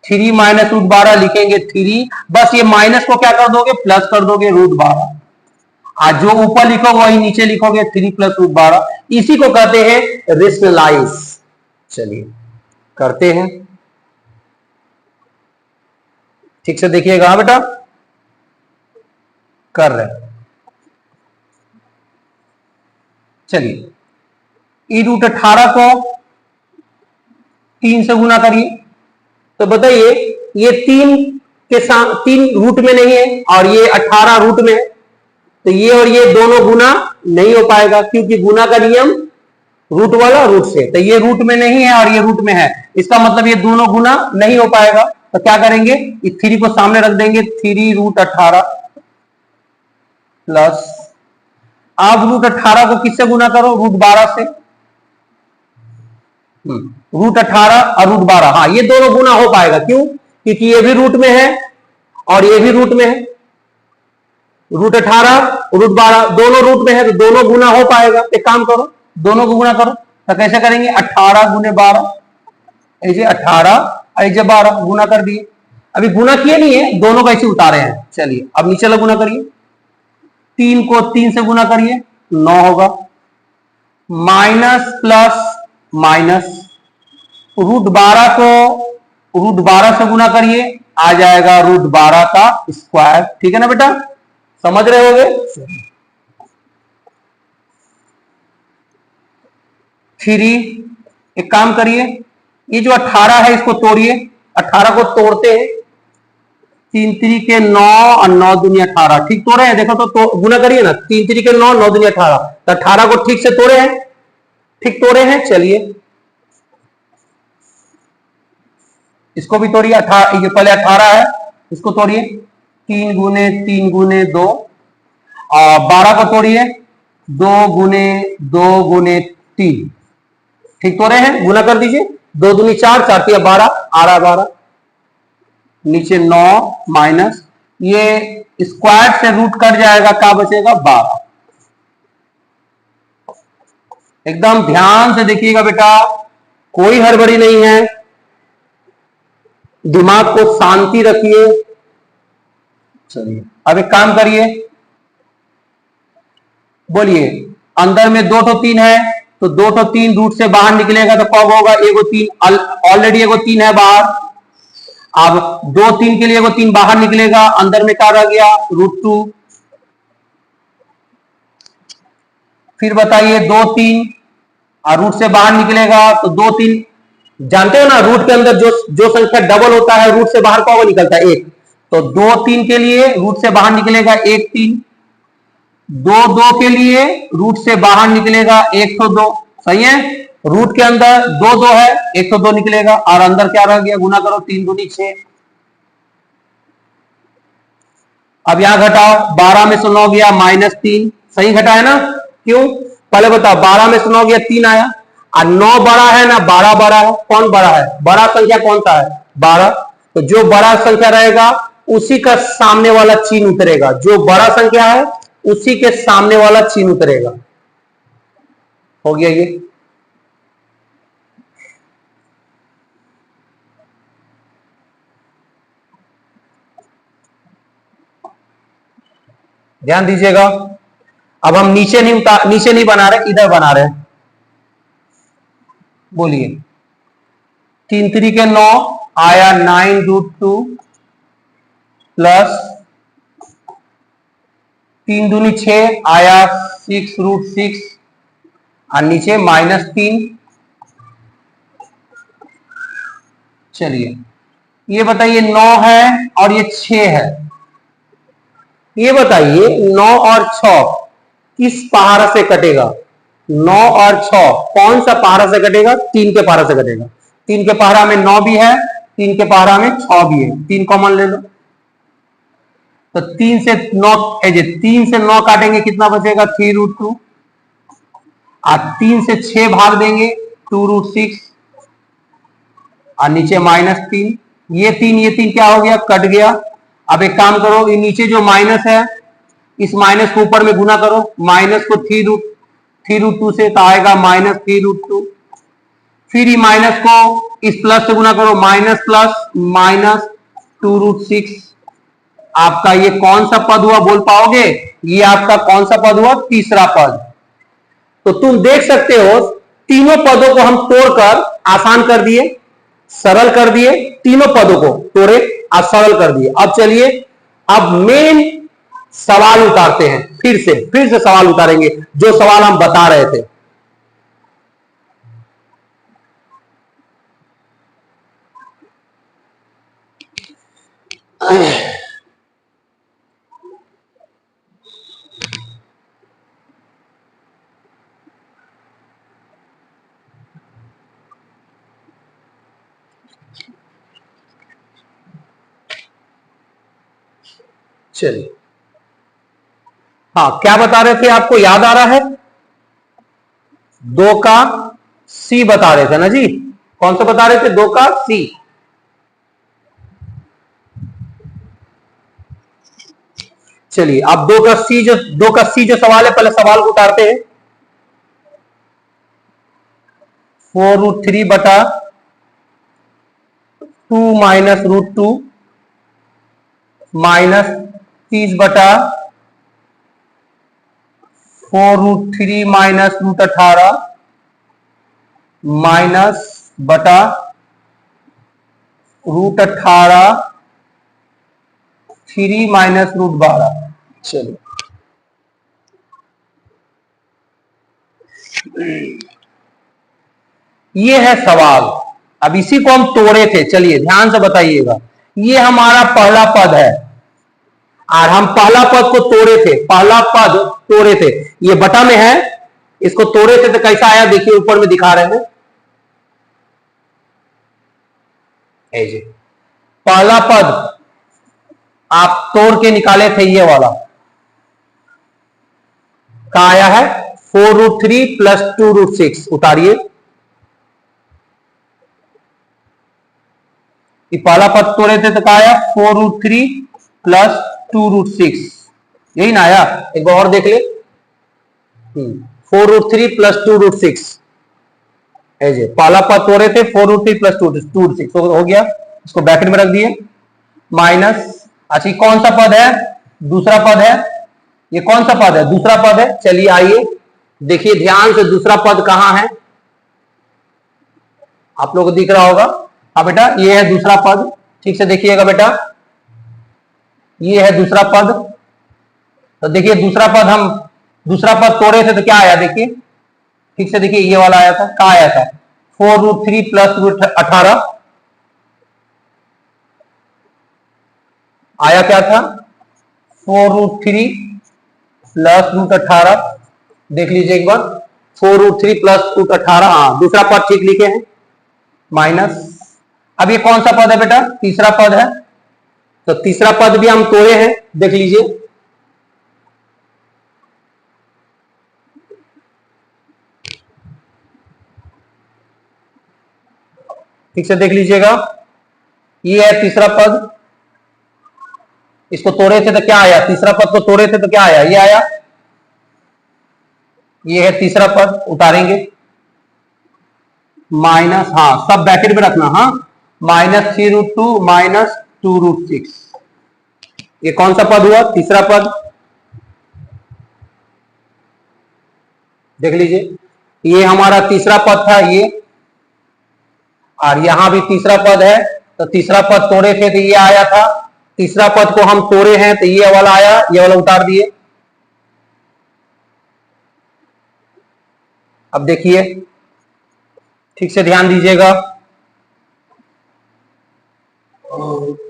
3 माइनस √12 लिखेंगे 3, बस ये माइनस को क्या कर दोगे? प्लस कर दोगे √12। आज जो ऊपर लिखोगे वही नीचे लिखोगे, 3 प्लस √12। इसी को कहते हैं रेशनलाइज। चलिए करते हैं, ठीक से देखिएगा बेटा, कर रहे हैं। चलिए e√18 को 3 से गुना करिए, तो बताइए ये 3 के साथ 3 रूट में नहीं है और ये 18 रूट में है, तो ये और ये दोनों गुना नहीं हो पाएगा, क्योंकि गुना का नियम रूट वाला रूट से, तो ये रूट में नहीं है और ये रूट में है, इसका मतलब ये दोनों गुना नहीं हो पाएगा। तो क्या करेंगे? इस 3 को सामने रख देंगे, 3√18 प्लस, अब √18 को किससे गुना करो? √12 से। √18 और √12, हाँ ये दोनों गुना हो पाएगा। क्यों? क्योंकि ये भी रूट में है और ये भी रूट में है। √18 √12 दोनों रूट में है, तो दोनों गुना हो पाएगा। एक काम करो, दोनों को गुना करो, तो कैसे करेंगे? 18 गुने 12, ऐसे 18 ऐसे 12 गुना कर दिए। अभी गुना किए नहीं है, दोनों कैसे उतारे हैं। चलिए अब नीचे वाला गुना करिए, 3 को 3 से गुना करिए, 9 होगा, माइनस प्लस माइनस, √12 को √12 से गुना करिए, आ जाएगा √12 का स्क्वायर। ठीक है ना बेटा, समझ रहे होगे। 3, एक काम करिए, ये जो 18 है इसको तोड़िए, 18 को तोड़ते हैं, 3 3 के 9 और 9 दूनी 18। ठीक तोड़े हैं, देखो तो गुना करिए ना, 3 3 के 9, 9 दूनी 18, तो 18 को ठीक से तोड़े हैं, ठीक तोड़े हैं। चलिए इसको भी तोड़िए, 18, ये पहले 18 है, इसको तोड़िए, 3 गुने 3 गुने 2, और 12 को तोड़िए, 2 गुने 2 गुने 3। ठीक तोड़े हैं, गुना कर दीजिए, 2 दूनी 4, 4 3 12, आ रहा 12, नीचे 9 माइनस, ये स्क्वायर से रूट कट जाएगा, क्या बचेगा 12। एकदम ध्यान से देखिएगा बेटा, कोई हड़बड़ी नहीं है, दिमाग को शांति रखिए। चलिए अब एक काम करिए, बोलिए, अंदर में 2 तो 3 है, तो 2 तो 3 रूट से बाहर निकलेगा तो कब होगा, एगो 3, ऑलरेडी एगो 3 है बाहर, अब 2 3 के लिए एगो 3 बाहर निकलेगा, अंदर में क्या रह गया, √2। फिर बताइए 2 3 और रूट से बाहर निकलेगा तो 2 3, जानते हो ना रूट के अंदर जो जो संख्या डबल होता है रूट से बाहर कौन निकलता है, 1, तो 2 3 के लिए रूट से बाहर निकलेगा 1 3, 2 2 के लिए रूट से बाहर निकलेगा 1 तो 2, सही है, रूट के अंदर 2 2 है, 1 तो 2 निकलेगा, और अंदर क्या रह गया, गुना करो, 3 दूनी 6। अब यहां घटाओ, 12 में से 9 गया -3, सही घटा है ना, क्यों, पहले बताओ, 12 में से 9 गया 3 आया, और 9 बड़ा है ना 12 बड़ा है, कौन बड़ा है, बड़ा संख्या कौन सा है 12, तो जो बड़ा संख्या रहेगा उसी का सामने वाला चिन्ह उतरेगा, जो बड़ा संख्या है उसी के सामने वाला चिन्ह उतरेगा। हो गया ये, ध्यान दीजिएगा। अब हम नीचे नहीं बना रहे, इधर बना रहे हैं। बोलिए, 3 3 के 9 आया 9√2 प्लस 3 दूनी 6 आया 6√6, और नीचे -3। चलिए ये बताइए 9 है और ये 6 है, ये बताइए 9 और 6 किस पहाड़ा से कटेगा, 9 और 6 कौन सा पहाड़ा से कटेगा, 3 के पहाड़ा से कटेगा, 3 के पहाड़ा में 9 भी है, 3 के पहाड़ा में 6 भी है, 3 कॉमन ले लो, तो 3 से 9, 3 से 9 काटेंगे कितना बचेगा, 3√2, और 3 से 6 भाग देंगे 2√6, और नीचे -3, ये 3 क्या हो गया, कट गया। अब एक काम करो, ये नीचे जो माइनस है इस माइनस को ऊपर में गुना करो, माइनस को 3√2 से तो आएगा -3√2, फिर ये माइनस को इस प्लस से गुना करो, माइनस प्लस -2√6। आपका ये कौन सा पद हुआ बोल पाओगे, ये आपका कौन सा पद हुआ, तीसरा पद। तो तुम देख सकते हो तीनों पदों को हम तोड़कर आसान कर दिए, सरल कर दिए, तीनों पदों को तोड़े और सरल कर दिए। अब चलिए अब मेन सवाल उतारते हैं, फिर से सवाल उतारेंगे जो सवाल हम बता रहे थे। चलिए, हाँ क्या बता रहे थे, आपको याद आ रहा है, 2 का सी बता रहे थे ना जी, कौन सा बता रहे थे, 2 का सी। चलिए अब 2 का सी जो सवाल है, पहले सवाल को उतारते हैं। 4√3 बटा 2 -√2 -30 बटा 4√3 -√18 माइनस बटा √18 3 माइनस √12। चलिए ये है सवाल। अब इसी को हम तोड़े थे, चलिए ध्यान से बताइएगा। ये हमारा पहला पद है और हम पहला पद को तोड़े थे, पहला पद तोड़े थे, ये बटा में है, इसको तोड़े थे तो कैसा आया देखिए, ऊपर में दिखा रहे हैं। जी पहला पद आप तोड़ के निकाले थे, ये वाला क्या आया है 4√3 प्लस 2√6। उतारिए, ये पहला पद तोड़े थे तो क्या आया 4√3 प्लस 2√6, यही ना आया। एक बार और देख ले, 4√3 प्लस 2√6, ऐसे पहला पद तोड़े थे 4√3 प्लस 2√6 हो गया, इसको ब्रैकेट में रख दिए माइनस। अच्छा कौन सा पद है, दूसरा पद है, ये कौन सा पद है, दूसरा पद है। चलिए आइए देखिए ध्यान से, दूसरा पद कहां है, आप लोगों को दिख रहा होगा। हाँ बेटा ये है दूसरा पद, ठीक से देखिएगा बेटा, ये है दूसरा पद। तो देखिए दूसरा पद, हम दूसरा पद तोड़े थे तो क्या आया देखिए, ठीक से देखिए, ये वाला आया था, क्या आया था 4√3 प्लस √18 आया, क्या था 4√3 प्लस √18। देख लीजिए एक बार, 4√3 प्लस √18, हाँ दूसरा पद ठीक लिखे हैं माइनस। अब ये कौन सा पद है बेटा, तीसरा पद है, तो तीसरा पद भी हम तोड़े हैं, देख लीजिए। ठीक से देख लीजिएगा, ये है तीसरा पद, इसको तोड़े थे तो क्या आया, तीसरा पद को तोड़े थे तो क्या आया, ये आया, ये है तीसरा पद। उतारेंगे माइनस, हाँ सब ब्रैकेट में रखना, हाँ माइनस 3√2 माइनस 2√6, ये कौन सा पद हुआ, तीसरा पद। देख लीजिए ये हमारा तीसरा पद था ये, और यहां भी तीसरा पद है, तो तीसरा पद तोड़े थे तो ये आया था, तीसरा पद को हम तोड़े हैं तो ये वाला आया, ये वाला उतार दिए। अब देखिए ठीक से ध्यान दीजिएगा,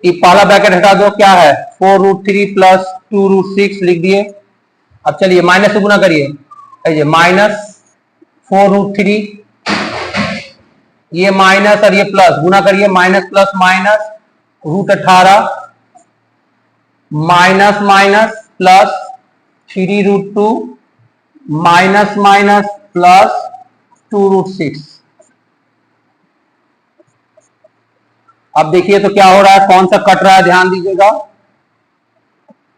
ये पहला ब्रैकेट हटा दो, क्या है 4√3 प्लस 2√6 लिख दिए। अब चलिए माइनस से गुना करिए, माइनस 4√3, ये माइनस और ये प्लस, गुना करिए minus plus minus √18 minus minus plus 3√2 minus minus plus 2√6। अब देखिए तो क्या हो रहा है, कौन सा कट रहा है, ध्यान दीजिएगा,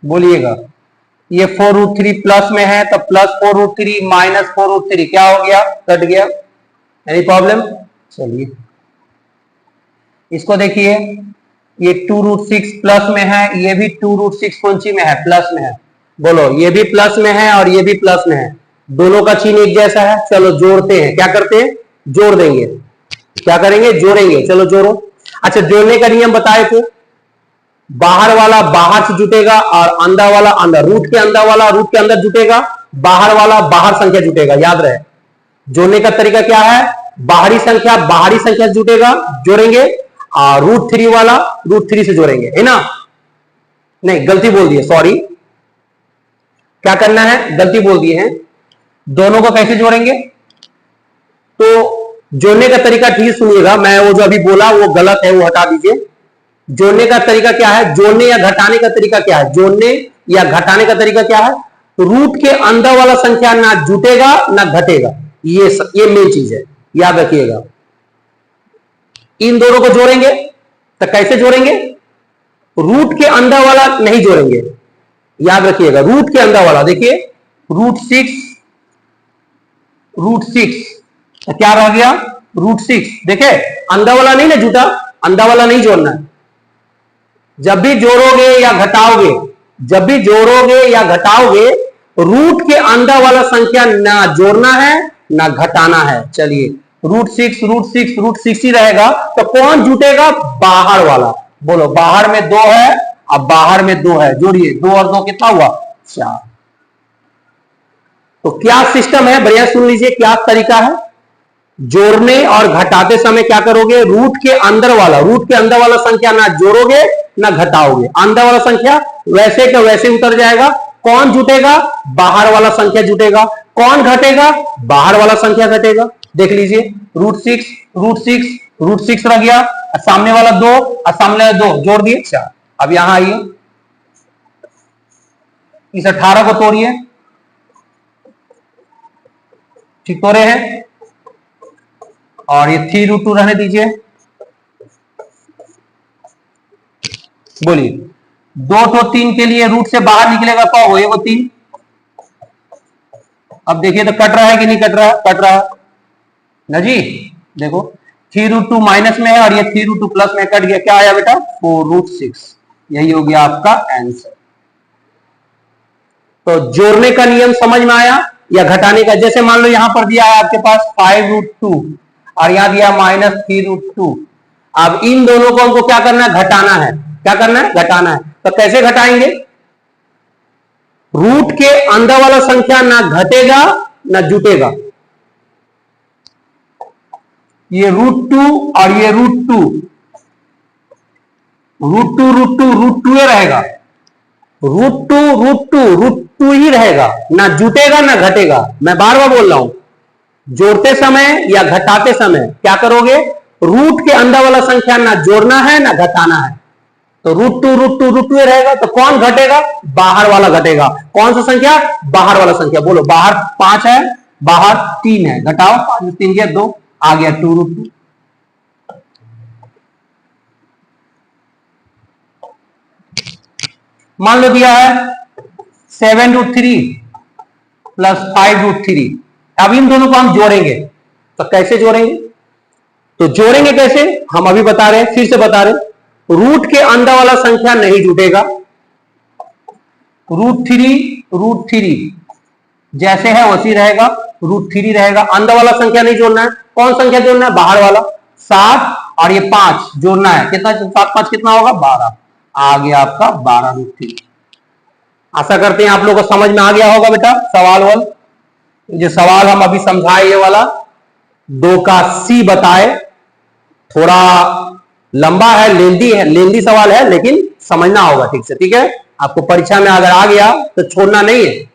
बोलिएगा। ये 4√3 प्लस में है तो प्लस 4√3 माइनस 4√3 क्या हो गया, कट गया, एनी प्रॉब्लम। चलिए इसको देखिए, ये 2√6 प्लस में है, ये भी 2√6 कौन सी में है, प्लस में है, बोलो ये भी प्लस में है और ये भी प्लस में है, दोनों का चिन्ह एक जैसा है। चलो जोड़ते हैं, क्या करते हैं, जोड़ देंगे, क्या करेंगे, जोड़ेंगे, चलो जोड़ो। अच्छा जोड़ने का नियम बताए थे, बाहर वाला बाहर से जुटेगा और अंदर वाला अंदर, रूट के अंदर वाला रूट के अंदर जुटेगा, बाहर वाला बाहर संख्या जुटेगा, याद रहे। जोड़ने का तरीका क्या है, बाहरी संख्या से जुटेगा, जोड़ेंगे, और √3 वाला √3 से जोड़ेंगे, है ना, नहीं गलती बोल दी है, सॉरी, क्या करना है, गलती बोल दिए हैं, दोनों को कैसे जोड़ेंगे। तो जोड़ने का तरीका ठीक सुनिएगा, मैं वो जो अभी बोला वो गलत है, वो हटा दीजिए। जोड़ने का तरीका क्या है, जोड़ने या घटाने का तरीका क्या है, जोड़ने या घटाने का तरीका क्या है, रूट के अंदर वाला संख्या ना जुटेगा ना घटेगा, ये मेन चीज है, याद रखिएगा। इन दोनों को जोड़ेंगे तो कैसे जोड़ेंगे, रूट के अंदर वाला नहीं जोड़ेंगे, याद रखिएगा, रूट के अंदर वाला, देखिए √6 क्या रह गया, √6, देखे अंदर वाला नहीं ना जुटा, अंदर वाला नहीं जोड़ना है। जब भी जोड़ोगे या घटाओगे, जब भी जोड़ोगे या घटाओगे, रूट के अंदर वाला संख्या ना जोड़ना है ना घटाना है। चलिए √6 ही रहेगा। तो कौन जुटेगा? बाहर वाला। बोलो, बाहर में 2 है, अब बाहर में 2 है, जोड़िए 2 और 2 कितना हुआ? 4। तो क्या सिस्टम है, बढ़िया सुन लीजिए, क्या तरीका है। जोड़ने और घटाते समय क्या करोगे? रूट के अंदर वाला संख्या ना जोड़ोगे ना घटाओगे। अंदर वाला संख्या वैसे का वैसे उतर जाएगा। कौन जुटेगा? बाहर वाला संख्या जुटेगा। कौन घटेगा? बाहर वाला संख्या घटेगा। देख लीजिए, √6 रह गया, सामने वाला 2 और सामने वाला 2 जोड़ दिए 4। अब यहां आइए, इस 18 को तोड़िए। ठीक तोड़े हैं, और ये 3√2 रहने दीजिए। बोलिए, 2 तो 3 के लिए रूट से बाहर निकलेगा क्या हो? वो 3। अब देखिए तो कट रहा है कि नहीं कट रहा? कट रहा है ना जी। देखो, 3√2 माइनस में है और ये 3√2 प्लस में कट गया। क्या आया बेटा? 4√6। यही हो गया आपका आंसर। तो जोड़ने का नियम समझ में आया या घटाने का? जैसे मान लो यहां पर दिया है आपके पास 5√2 और यहां दिया -3√2। अब इन दोनों को हमको क्या करना है? घटाना है। क्या करना है? घटाना है। तो कैसे घटाएंगे? रूट के अंदर वाला संख्या ना घटेगा ना जुटेगा। ये √2 और ये √2 √2 रहेगा। √2 ही रहेगा, ना जुटेगा ना घटेगा। मैं बार बार बोल रहा हूं, जोड़ते समय या घटाते समय क्या करोगे? रूट के अंदर वाला संख्या ना जोड़ना है ना घटाना है। तो √2 रहेगा। तो कौन घटेगा? बाहर वाला घटेगा। कौन सा संख्या? बाहर वाला संख्या। बोलो, बाहर 5 है, बाहर 3 है, घटाओ 5 3 गया 2, आ गया 2√2। मान लो दिया है 7√3 प्लस 5√3। अब इन दोनों को हम जोड़ेंगे। तो कैसे जोड़ेंगे? तो जोड़ेंगे कैसे हम अभी बता रहे हैं, फिर से बता रहे हैं। रूट के अंदर वाला संख्या नहीं जुटेगा। √3 जैसे है वैसी रहेगा, √3 रहेगा। अंदर वाला संख्या नहीं जोड़ना है। कौन संख्या जोड़ना है? बाहर वाला। 7 और ये 5 जोड़ना है। कितना? 7 5 कितना होगा? 12। आ गया आपका 12√3। आशा करते हैं आप लोगों को समझ में आ गया होगा बेटा सवाल वाल। जो सवाल हम अभी समझाए ये वाला 2 का सी बताए, थोड़ा लंबा है, लेंदी सवाल है, लेकिन समझना होगा ठीक से। ठीक है, आपको परीक्षा में अगर आ गया तो छोड़ना नहीं है।